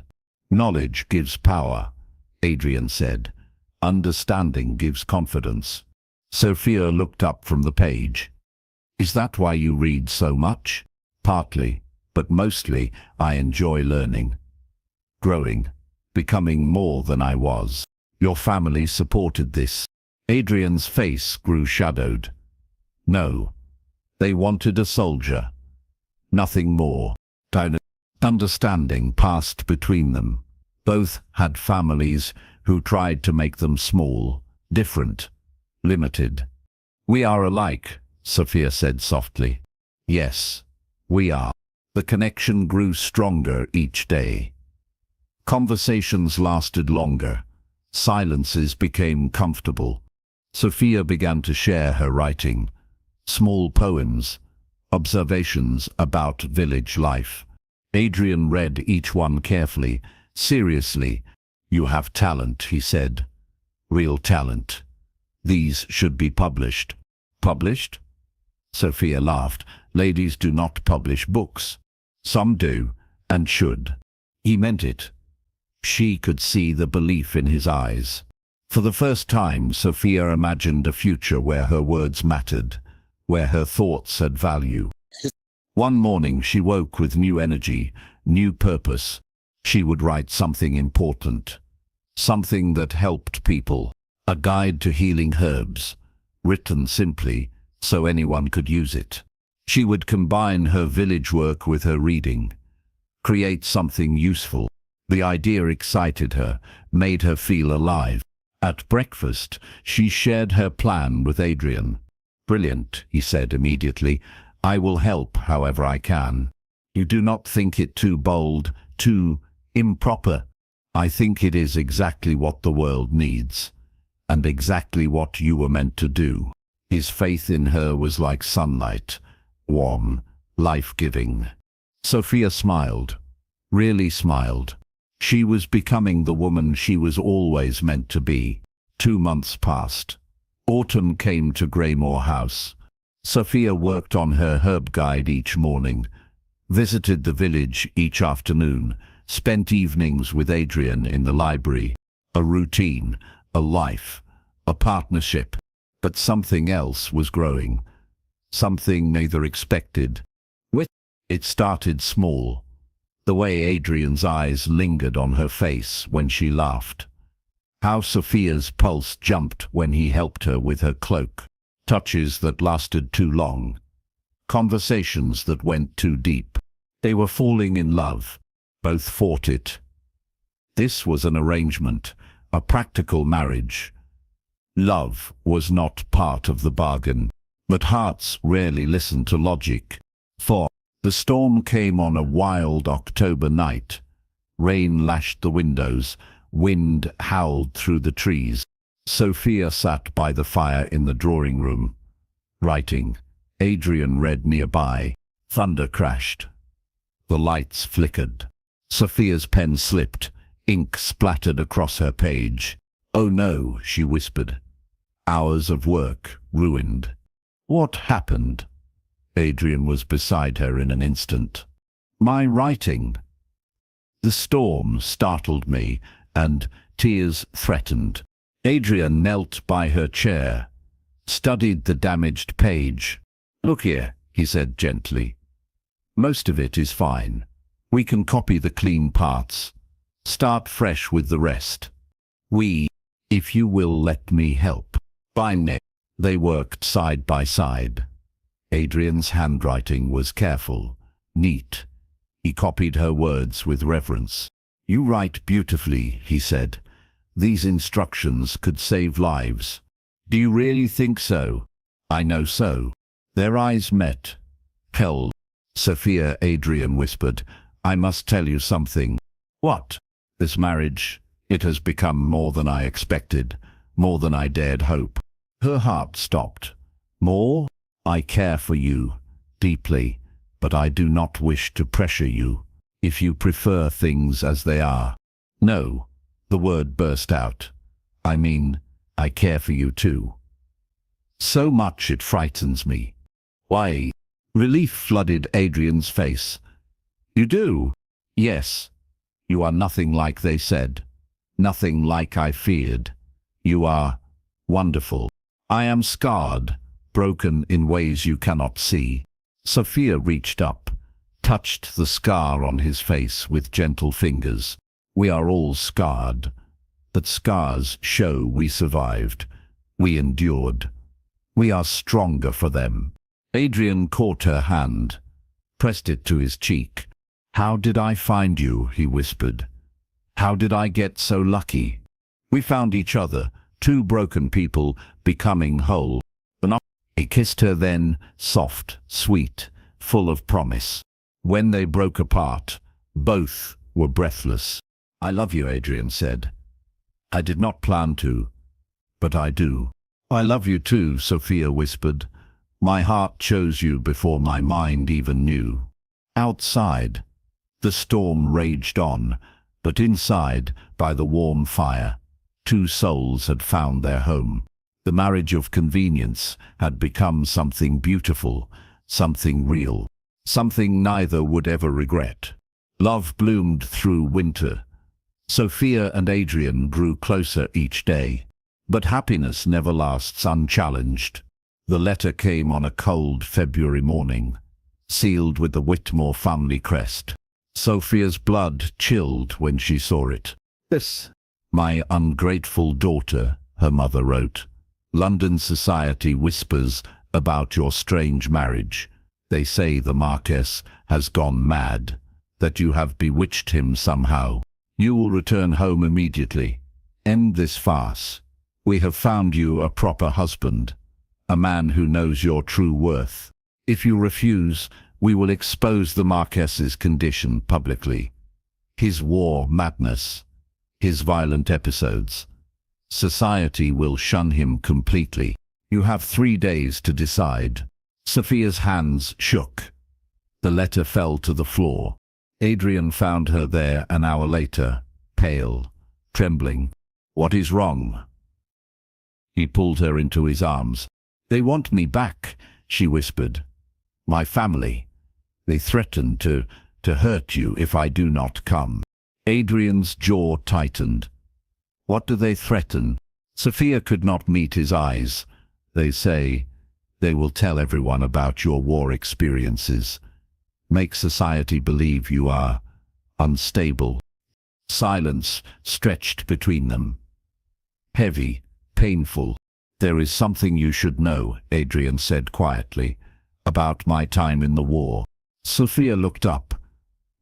"Knowledge gives power," Adrian said. "Understanding gives confidence." Sophia looked up from the page. "Is that why you read so much?" "Partly, but mostly I enjoy learning. Growing, becoming more than I was." "Your family supported this?" Adrian's face grew shadowed. "No, they wanted a soldier. Nothing more." Understanding passed between them. Both had families who tried to make them small, different, limited. "We are alike," Sophia said softly. "Yes, we are." The connection grew stronger each day. Conversations lasted longer. Silences became comfortable. Sophia began to share her writing. Small poems, observations about village life. Adrian read each one carefully, seriously. "You have talent," he said. "Real talent. These should be published." "Published?" Sophia laughed. "Ladies do not publish books." "Some do, and should." He meant it. She could see the belief in his eyes. For the first time, Sophia imagined a future where her words mattered, where her thoughts had value. One morning she woke with new energy, new purpose. She would write something important, something that helped people, a guide to healing herbs, written simply so anyone could use it. She would combine her village work with her reading, create something useful. The idea excited her, made her feel alive. At breakfast, she shared her plan with Adrian. "Brilliant," he said immediately. "I will help however I can." "You do not think it too bold, too improper?" "I think it is exactly what the world needs, and exactly what you were meant to do." His faith in her was like sunlight, warm, life-giving. Sophia smiled, really smiled. She was becoming the woman she was always meant to be. 2 months passed. Autumn came to Greymore House. Sophia worked on her herb guide each morning, visited the village each afternoon, spent evenings with Adrian in the library. A routine, a life, a partnership. But something else was growing. Something neither expected. It started small. The way Adrian's eyes lingered on her face when she laughed. How Sophia's pulse jumped when he helped her with her cloak. Touches that lasted too long. Conversations that went too deep. They were falling in love. Both fought it. This was an arrangement, a practical marriage. Love was not part of the bargain. But hearts rarely listen to logic. The storm came on a wild October night. Rain lashed the windows, wind howled through the trees. Sophia sat by the fire in the drawing room, writing. Adrian read nearby. Thunder crashed. The lights flickered. Sophia's pen slipped. Ink splattered across her page. "Oh no," she whispered. Hours of work ruined. "What happened?" Adrian was beside her in an instant. "My writing." The storm startled me, and tears threatened. Adrian knelt by her chair, studied the damaged page. "Look here," he said gently. "Most of it is fine. We can copy the clean parts. Start fresh with the rest. If you will let me help." Fine. They worked side by side. Adrian's handwriting was careful, neat. He copied her words with reverence. "You write beautifully," he said. "These instructions could save lives." "Do you really think so?" "I know so." Their eyes met. "Hell." "Sophia," Adrian whispered, "I must tell you something." "What?" "This marriage, it has become more than I expected, more than I dared hope." Her heart stopped. More? I care for you deeply, but I do not wish to pressure you. If you prefer things as they are. No, the word burst out. I mean, I care for you too. So much it frightens me. Why? Relief flooded Adrian's face. You do? Yes. You are nothing like they said. Nothing like I feared. You are wonderful. I am scarred, broken in ways you cannot see. Sophia reached up, touched the scar on his face with gentle fingers. We are all scarred, but scars show we survived. We endured. We are stronger for them. Adrian caught her hand, pressed it to his cheek. How did I find you? He whispered. How did I get so lucky? We found each other, two broken people becoming whole. He kissed her then, soft, sweet, full of promise. When they broke apart, both were breathless. I love you, Adrian said. I did not plan to, but I do. I love you too, Sophia whispered. My heart chose you before my mind even knew. Outside, the storm raged on, but inside, by the warm fire, two souls had found their home. The marriage of convenience had become something beautiful, something real, something neither would ever regret. Love bloomed through winter. Sophia and Adrian grew closer each day. But happiness never lasts unchallenged. The letter came on a cold February morning, sealed with the Whitmore family crest. Sophia's blood chilled when she saw it. This, my ungrateful daughter, her mother wrote. London society whispers about your strange marriage. They say the Marquess has gone mad, that you have bewitched him somehow. You will return home immediately. End this farce. We have found you a proper husband, a man who knows your true worth. If you refuse, we will expose the Marquess's condition publicly. His war madness, his violent episodes. Society will shun him completely. You have 3 days to decide. Sophia's hands shook. The letter fell to the floor. Adrian found her there an hour later, pale, trembling. What is wrong? He pulled her into his arms. They want me back, she whispered. My family. They threaten to hurt you if I do not come. Adrian's jaw tightened. What do they threaten? Sophia could not meet his eyes. They say they will tell everyone about your war experiences. Make society believe you are unstable. Silence stretched between them. Heavy, painful. There is something you should know, Adrian said quietly, about my time in the war. Sophia looked up.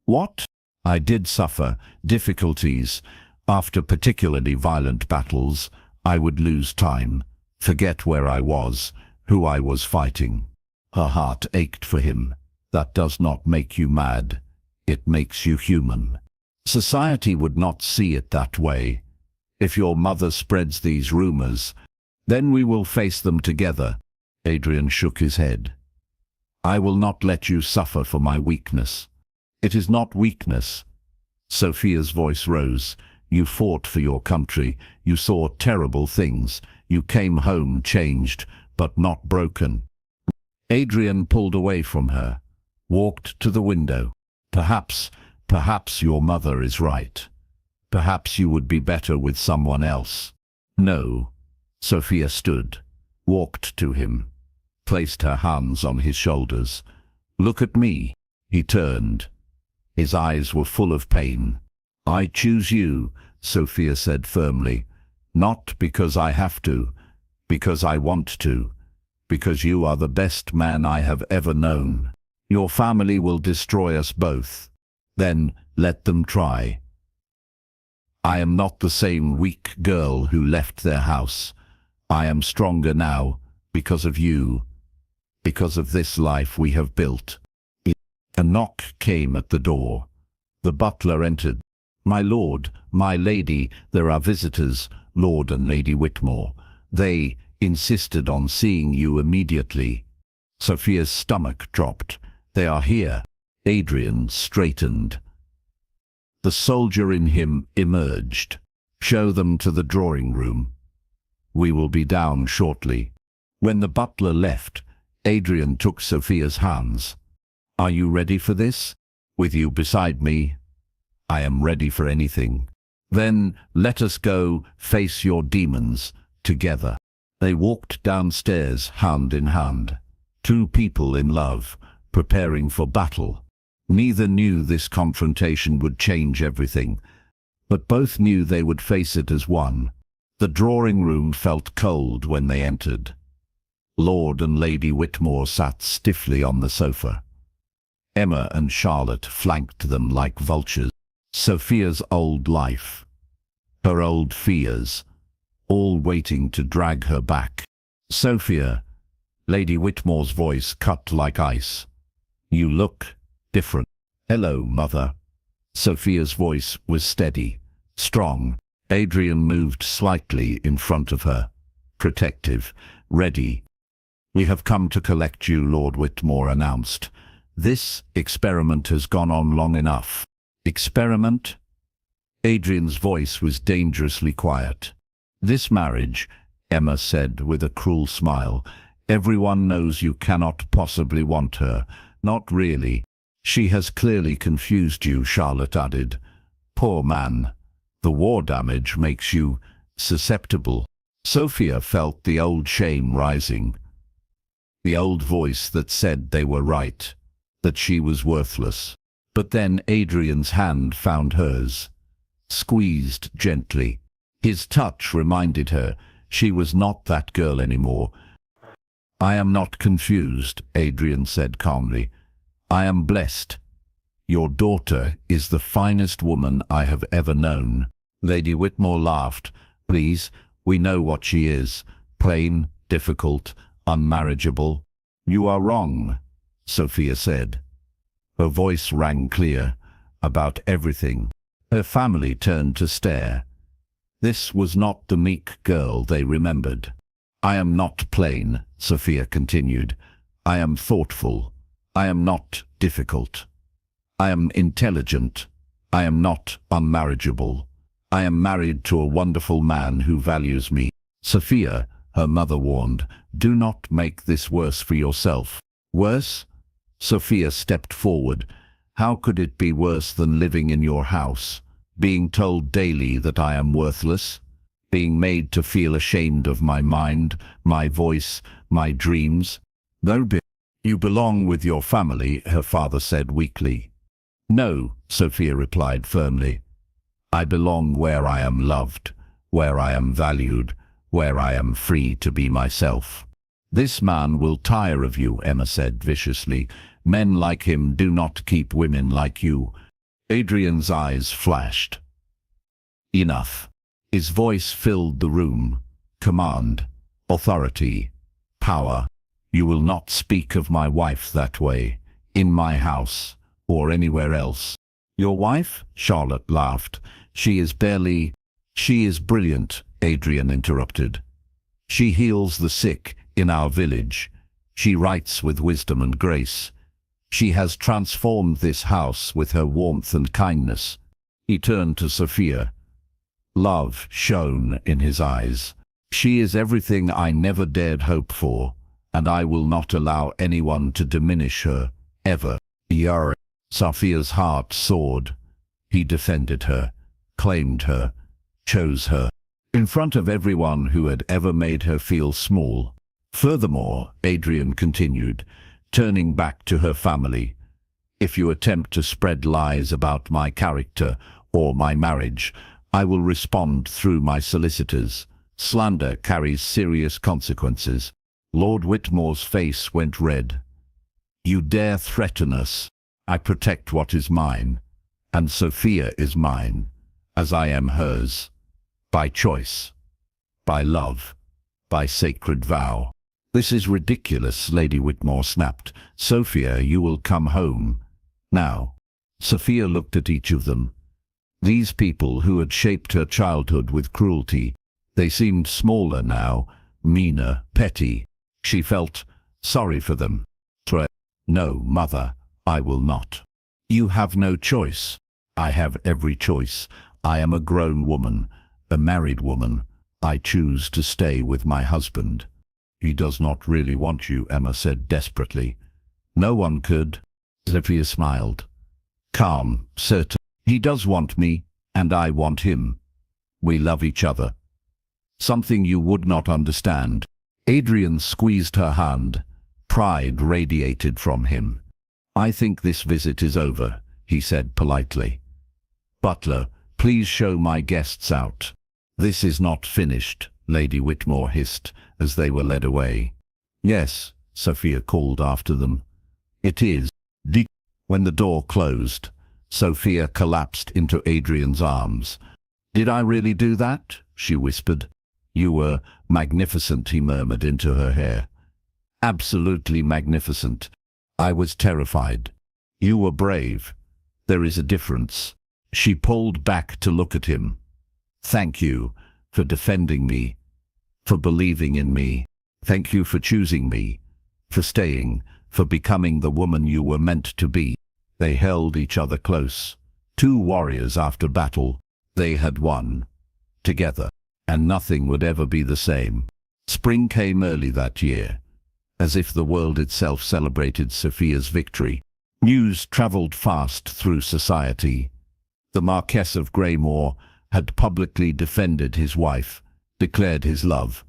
What? I did suffer difficulties. After particularly violent battles, I would lose time, forget where I was, who I was fighting. Her heart ached for him. That does not make you mad. It makes you human. Society would not see it that way. If your mother spreads these rumors, then we will face them together. Adrian shook his head. I will not let you suffer for my weakness. It is not weakness. Sophia's voice rose. You fought for your country. You saw terrible things. You came home changed, but not broken. Adrian pulled away from her, walked to the window. Perhaps your mother is right. Perhaps you would be better with someone else. No. Sophia stood, walked to him, placed her hands on his shoulders. Look at me. He turned. His eyes were full of pain. I choose you, Sophia said firmly. Not because I have to, because I want to, because you are the best man I have ever known. Your family will destroy us both. Then let them try. I am not the same weak girl who left their house. I am stronger now because of you, because of this life we have built. A knock came at the door. The butler entered. My lord, my lady, there are visitors, Lord and Lady Whitmore. They, insisted on seeing you immediately. Sophia's stomach dropped. They are here. Adrian straightened. The soldier in him emerged. Show them to the drawing room. We will be down shortly. When the butler left, Adrian took Sophia's hands. Are you ready for this? With you beside me, I am ready for anything. Then let us go face your demons together. They walked downstairs hand in hand. Two people in love, preparing for battle. Neither knew this confrontation would change everything, but both knew they would face it as one. The drawing room felt cold when they entered. Lord and Lady Whitmore sat stiffly on the sofa. Emma and Charlotte flanked them like vultures. Sophia's old life, her old fears, all waiting to drag her back. Sophia, Lady Whitmore's voice cut like ice. You look different. Hello, Mother. Sophia's voice was steady, strong. Adrian moved slightly in front of her, protective, ready. We have come to collect you, Lord Whitmore announced. This experiment has gone on long enough. Experiment? Adrian's voice was dangerously quiet. This marriage, Emma said with a cruel smile. Everyone knows you cannot possibly want her. Not really. She has clearly confused you, Charlotte added. Poor man. The war damage makes you susceptible. Sophia felt the old shame rising. The old voice that said they were right, that she was worthless. But then Adrian's hand found hers, squeezed gently. His touch reminded her she was not that girl anymore. I am not confused, Adrian said calmly. I am blessed. Your daughter is the finest woman I have ever known. Lady Whitmore laughed. Please, we know what she is. Plain, difficult, unmarriageable. You are wrong, Sophia said. Her voice rang clear, about everything. Her family turned to stare. This was not the meek girl they remembered. I am not plain, Sophia continued. I am thoughtful. I am not difficult. I am intelligent. I am not unmarriageable. I am married to a wonderful man who values me. Sophia, her mother warned, do not make this worse for yourself. Worse? Sophia stepped forward. How could it be worse than living in your house, being told daily that I am worthless, being made to feel ashamed of my mind, my voice, my dreams? You belong with your family, her father said weakly. No, Sophia replied firmly. I belong where I am loved, where I am valued, where I am free to be myself. This man will tire of you, Emma said viciously. Men like him do not keep women like you. Adrian's eyes flashed. Enough. His voice filled the room. Command, authority, power. You will not speak of my wife that way, in my house, or anywhere else. Your wife? Charlotte laughed. She is brilliant, Adrian interrupted. She heals the sick in our village. She writes with wisdom and grace. She has transformed this house with her warmth and kindness. He turned to Sophia. Love shone in his eyes. She is everything I never dared hope for, and I will not allow anyone to diminish her, ever. Sophia's heart soared. He defended her, claimed her, chose her, in front of everyone who had ever made her feel small. Furthermore, Adrian continued, turning back to her family, if you attempt to spread lies about my character or my marriage, I will respond through my solicitors. Slander carries serious consequences. Lord Whitmore's face went red. You dare threaten us. I protect what is mine, and Sophia is mine, as I am hers, by choice, by love, by sacred vow. This is ridiculous, Lady Whitmore snapped. Sophia, you will come home. Now. Sophia looked at each of them. These people who had shaped her childhood with cruelty, they seemed smaller now, meaner, petty. She felt sorry for them. No, mother, I will not. You have no choice. I have every choice. I am a grown woman, a married woman. I choose to stay with my husband. He does not really want you, Emma said desperately. No one could. Sophia smiled. Calm, certain. He does want me, and I want him. We love each other. Something you would not understand. Adrian squeezed her hand. Pride radiated from him. I think this visit is over, he said politely. Butler, please show my guests out. This is not finished, Lady Whitmore hissed as they were led away. Yes, Sophia called after them. It is. When the door closed, Sophia collapsed into Adrian's arms. Did I really do that? She whispered. You were magnificent, he murmured into her hair. Absolutely magnificent. I was terrified. You were brave. There is a difference. She pulled back to look at him. Thank you for defending me, for believing in me. Thank you for choosing me, for staying, for becoming the woman you were meant to be. They held each other close. Two warriors after battle. They had won. Together. And nothing would ever be the same. Spring came early that year. As if the world itself celebrated Sophia's victory. News travelled fast through society. The Marquess of Greymore had publicly defended his wife, declared his love,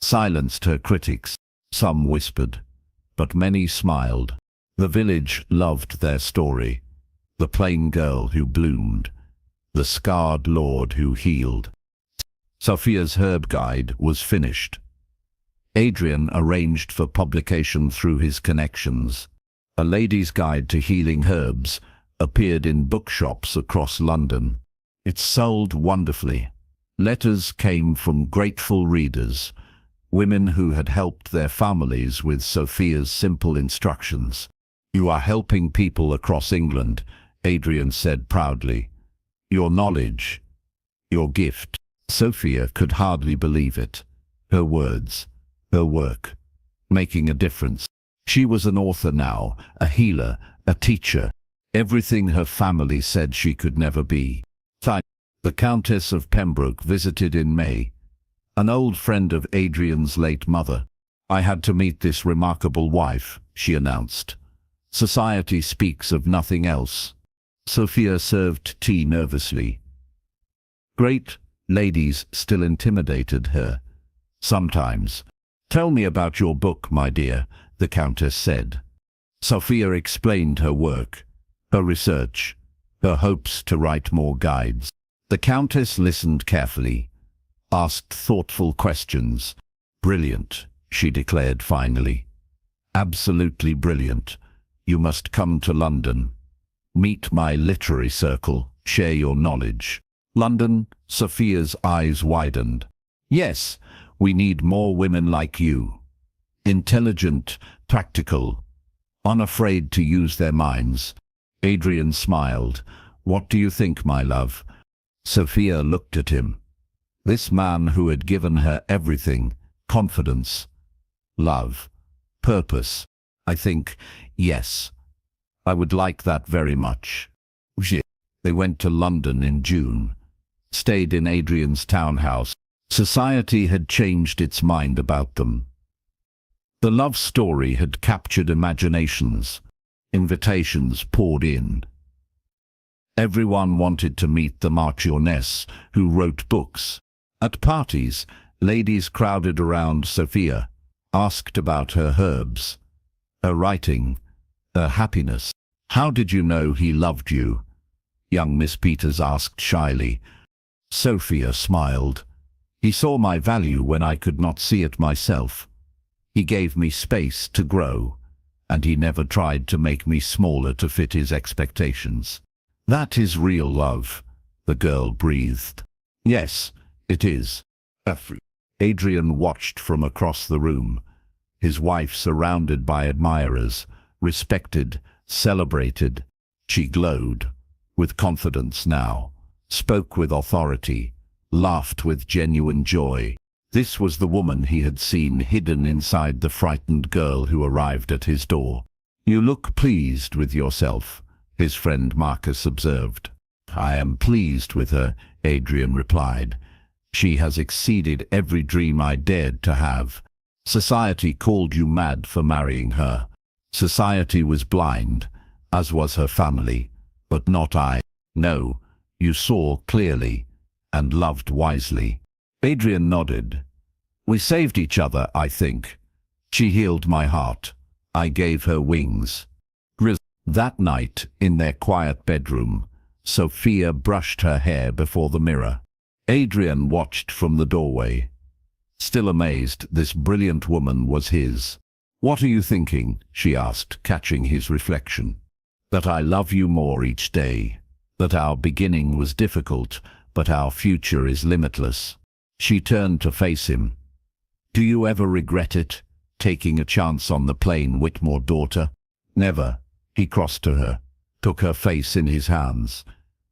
silenced her critics. Some whispered, but many smiled. The village loved their story. The plain girl who bloomed, the scarred lord who healed. Sophia's herb guide was finished. Adrian arranged for publication through his connections. A lady's guide to healing herbs appeared in bookshops across London. It sold wonderfully. Letters came from grateful readers, women who had helped their families with Sophia's simple instructions. You are helping people across England, Adrian said proudly. Your knowledge, your gift. Sophia could hardly believe it. Her words, her work, making a difference. She was an author now, a healer, a teacher, everything her family said she could never be. The Countess of Pembroke visited in May, an old friend of Adrian's late mother. I had to meet this remarkable wife, she announced. Society speaks of nothing else. Sophia served tea nervously. Great ladies still intimidated her. Sometimes. Tell me about your book, my dear, the Countess said. Sophia explained her work, her research, her hopes to write more guides. The Countess listened carefully, asked thoughtful questions. Brilliant, she declared finally. Absolutely brilliant. You must come to London. Meet my literary circle, share your knowledge. London, Sophia's eyes widened. Yes, we need more women like you. Intelligent, practical, unafraid to use their minds. Adrian smiled. What do you think, my love? Sophia looked at him. This man who had given her everything, confidence, love, purpose. I think, yes. I would like that very much. They went to London in June, stayed in Adrian's townhouse. Society had changed its mind about them. The love story had captured imaginations. Invitations poured in. Everyone wanted to meet the Marchioness, who wrote books. At parties, ladies crowded around Sophia, asked about her herbs, her writing, her happiness. How did you know he loved you? Young Miss Peters asked shyly. Sophia smiled. He saw my value when I could not see it myself. He gave me space to grow, and he never tried to make me smaller to fit his expectations. That is real love, the girl breathed. Yes, it is. Adrian watched from across the room, his wife surrounded by admirers, respected, celebrated. She glowed, with confidence now, spoke with authority, laughed with genuine joy. This was the woman he had seen hidden inside the frightened girl who arrived at his door. "You look pleased with yourself," his friend Marcus observed. "I am pleased with her," Adrian replied. "She has exceeded every dream I dared to have. Society called you mad for marrying her. Society was blind, as was her family, but not I. No, you saw clearly and loved wisely." Adrian nodded. "We saved each other, I think. She healed my heart. I gave her wings." That night, in their quiet bedroom, Sophia brushed her hair before the mirror. Adrian watched from the doorway. Still amazed, this brilliant woman was his. "What are you thinking?" she asked, catching his reflection. "That I love you more each day. That our beginning was difficult, but our future is limitless." She turned to face him. "Do you ever regret it, taking a chance on the plain Whitmore daughter?" "Never." He crossed to her, took her face in his hands.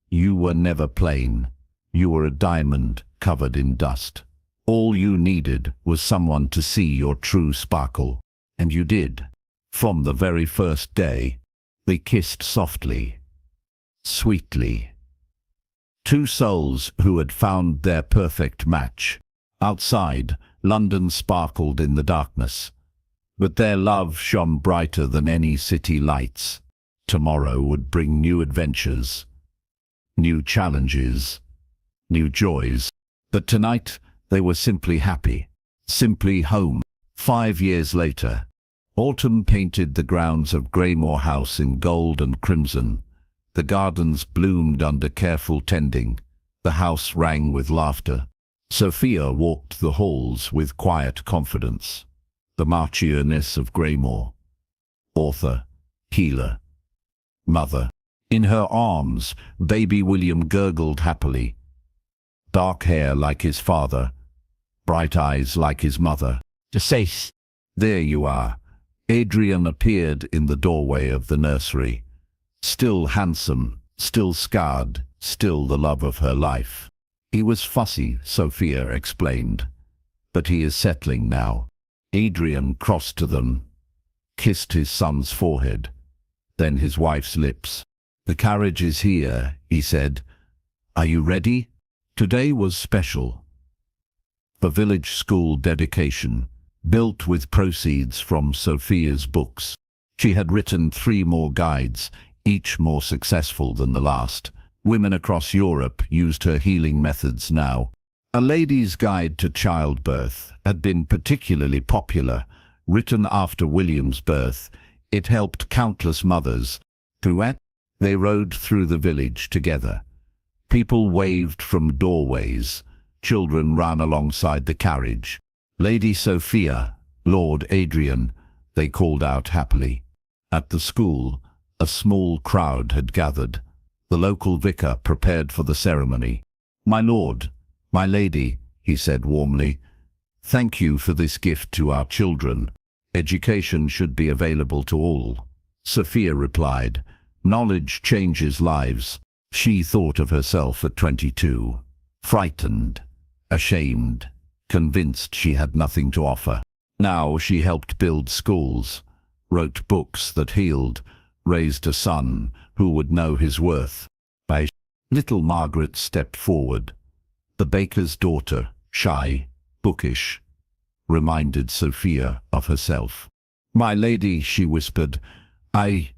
"You were never plain. You were a diamond covered in dust. All you needed was someone to see your true sparkle. And you did. From the very first day." They kissed softly, sweetly. Two souls who had found their perfect match. Outside, London sparkled in the darkness, but their love shone brighter than any city lights. Tomorrow would bring new adventures, new challenges, new joys. But tonight, they were simply happy, simply home. 5 years later, autumn painted the grounds of Greymore House in gold and crimson. The gardens bloomed under careful tending. The house rang with laughter. Sophia walked the halls with quiet confidence. The Marchioness of Greymore. Author, healer, mother. In her arms, baby William gurgled happily. Dark hair like his father, bright eyes like his mother. "Safe. There you are." Adrian appeared in the doorway of the nursery. Still handsome, still scarred, still the love of her life. "He was fussy," Sophia explained, "but he is settling now." Adrian crossed to them, kissed his son's forehead, then his wife's lips. "The carriage is here," he said. "Are you ready?" Today was special. The village school dedication, built with proceeds from Sophia's books. She had written 3 more guides, each more successful than the last. Women across Europe used her healing methods now. A Lady's Guide to Childbirth had been particularly popular. Written after William's birth, it helped countless mothers. They rode through the village together. People waved from doorways. Children ran alongside the carriage. "Lady Sophia, Lord Adrian," they called out happily. At the school, a small crowd had gathered. The local vicar prepared for the ceremony. "My lord, my lady," he said warmly, "thank you for this gift to our children. Education should be available to all." Sophia replied, "Knowledge changes lives." She thought of herself at 22, frightened, ashamed, convinced she had nothing to offer. Now she helped build schools, wrote books that healed, raised a son who would know his worth. Little Margaret stepped forward. The baker's daughter, shy, bookish, reminded Sophia of herself. "My lady," she whispered, I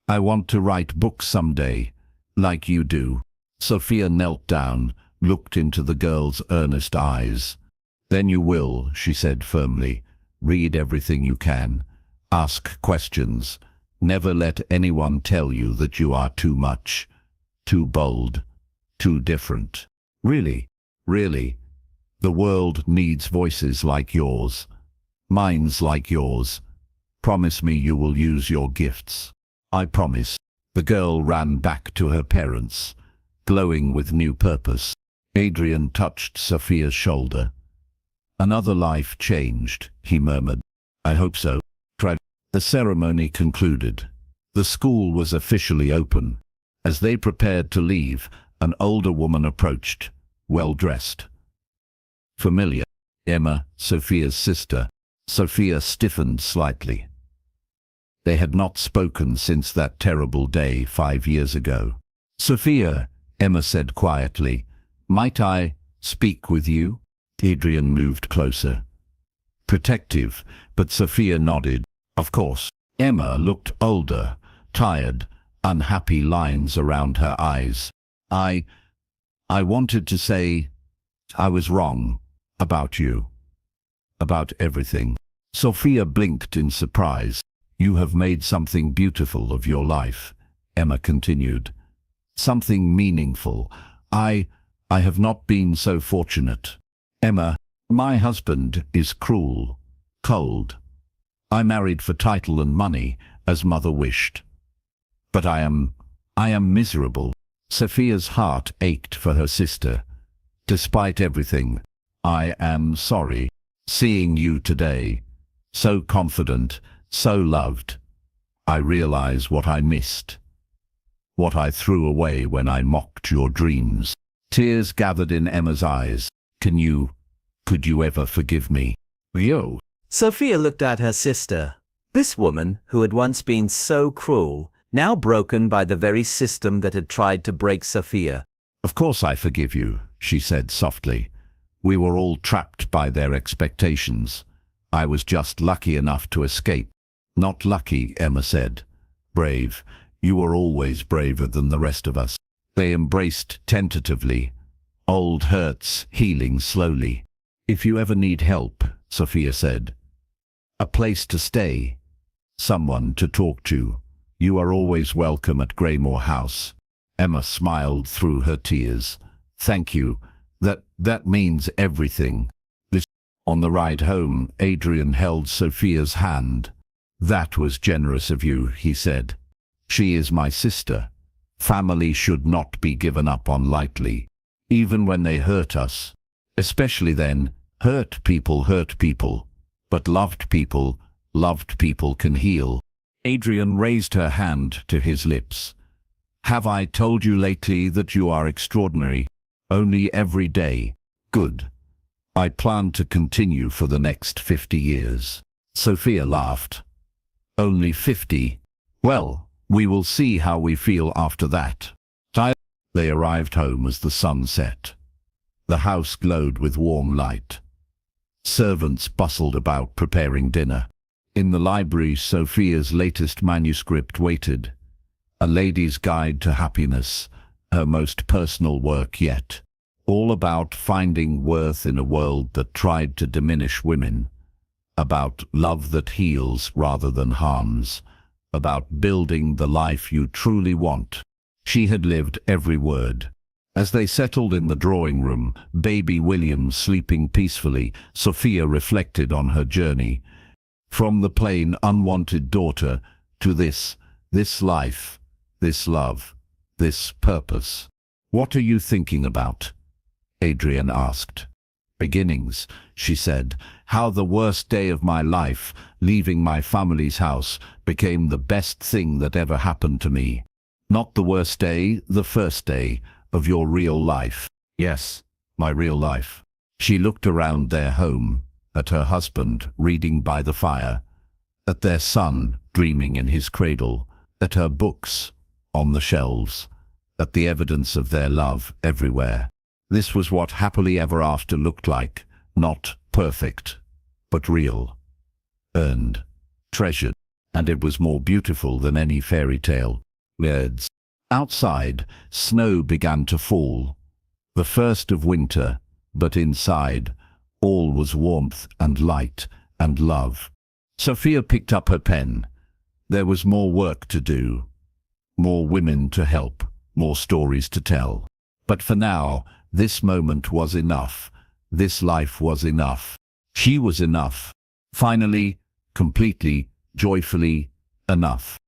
want to write books someday, like you do." Sophia knelt down, looked into the girl's earnest eyes. "Then you will," she said firmly. "Read everything you can. Ask questions. Never let anyone tell you that you are too much, too bold, too different. Really, really, the world needs voices like yours, minds like yours. Promise me you will use your gifts." "I promise." The girl ran back to her parents, glowing with new purpose. Adrian touched Sophia's shoulder. "Another life changed," he murmured. "I hope so." The ceremony concluded. The school was officially open. As they prepared to leave, an older woman approached, well-dressed. familiar. Emma, Sophia's sister. Sophia stiffened slightly. They had not spoken since that terrible day 5 years ago. "Sophia," Emma said quietly, "might I speak with you?" Adrian moved closer. Protective, but Sophia nodded. "Of course." Emma looked older, tired, unhappy lines around her eyes. I wanted to say I was wrong about you, about everything." Sophia blinked in surprise. "You have made something beautiful of your life," Emma continued. "Something meaningful. I have not been so fortunate. Emma, my husband is cruel, cold. I married for title and money, as mother wished. But I am miserable." Sophia's heart ached for her sister. "Despite everything, I am sorry. Seeing you today, so confident, so loved, I realize what I missed, what I threw away when I mocked your dreams." Tears gathered in Emma's eyes. Could you ever forgive me? Yo. Sophia looked at her sister. This woman, who had once been so cruel, now broken by the very system that had tried to break Sophia. "Of course I forgive you," she said softly. "We were all trapped by their expectations. I was just lucky enough to escape." "Not lucky," Emma said. "Brave. You were always braver than the rest of us." They embraced tentatively, old hurts healing slowly. "If you ever need help," Sophia said, "a place to stay, someone to talk to, you are always welcome at Greymore House." Emma smiled through her tears. "Thank you. That means everything." On the ride home, Adrian held Sophia's hand. "That was generous of you," he said. "She is my sister. Family should not be given up on lightly, even when they hurt us. Especially then, hurt people, but loved people can heal." Adrian raised her hand to his lips. "Have I told you lately that you are extraordinary? Only every day. Good. I plan to continue for the next 50 years. Sophia laughed. "Only 50? Well, we will see how we feel after that." They arrived home as the sun set. The house glowed with warm light. Servants bustled about preparing dinner. In the library, Sophia's latest manuscript waited. A Lady's Guide to Happiness, her most personal work yet. All about finding worth in a world that tried to diminish women. About love that heals rather than harms. About building the life you truly want. She had lived every word. As they settled in the drawing room, baby William sleeping peacefully, Sophia reflected on her journey. From the plain, unwanted daughter to this life, this love, this purpose. "What are you thinking about?" Adrian asked. "Beginnings," she said. "How the worst day of my life, leaving my family's house, became the best thing that ever happened to me. Not the worst day, the first day of your real life." "Yes, my real life." She looked around their home, at her husband reading by the fire, at their son dreaming in his cradle, at her books on the shelves, at the evidence of their love everywhere. This was what happily ever after looked like, not perfect, but real, earned, treasured, and it was more beautiful than any fairy tale. Words. Outside, snow began to fall, the first of winter, but inside, all was warmth and light and love. Sophia picked up her pen. There was more work to do, more women to help, more stories to tell. But for now, this moment was enough. This life was enough. She was enough. Finally, completely, joyfully enough.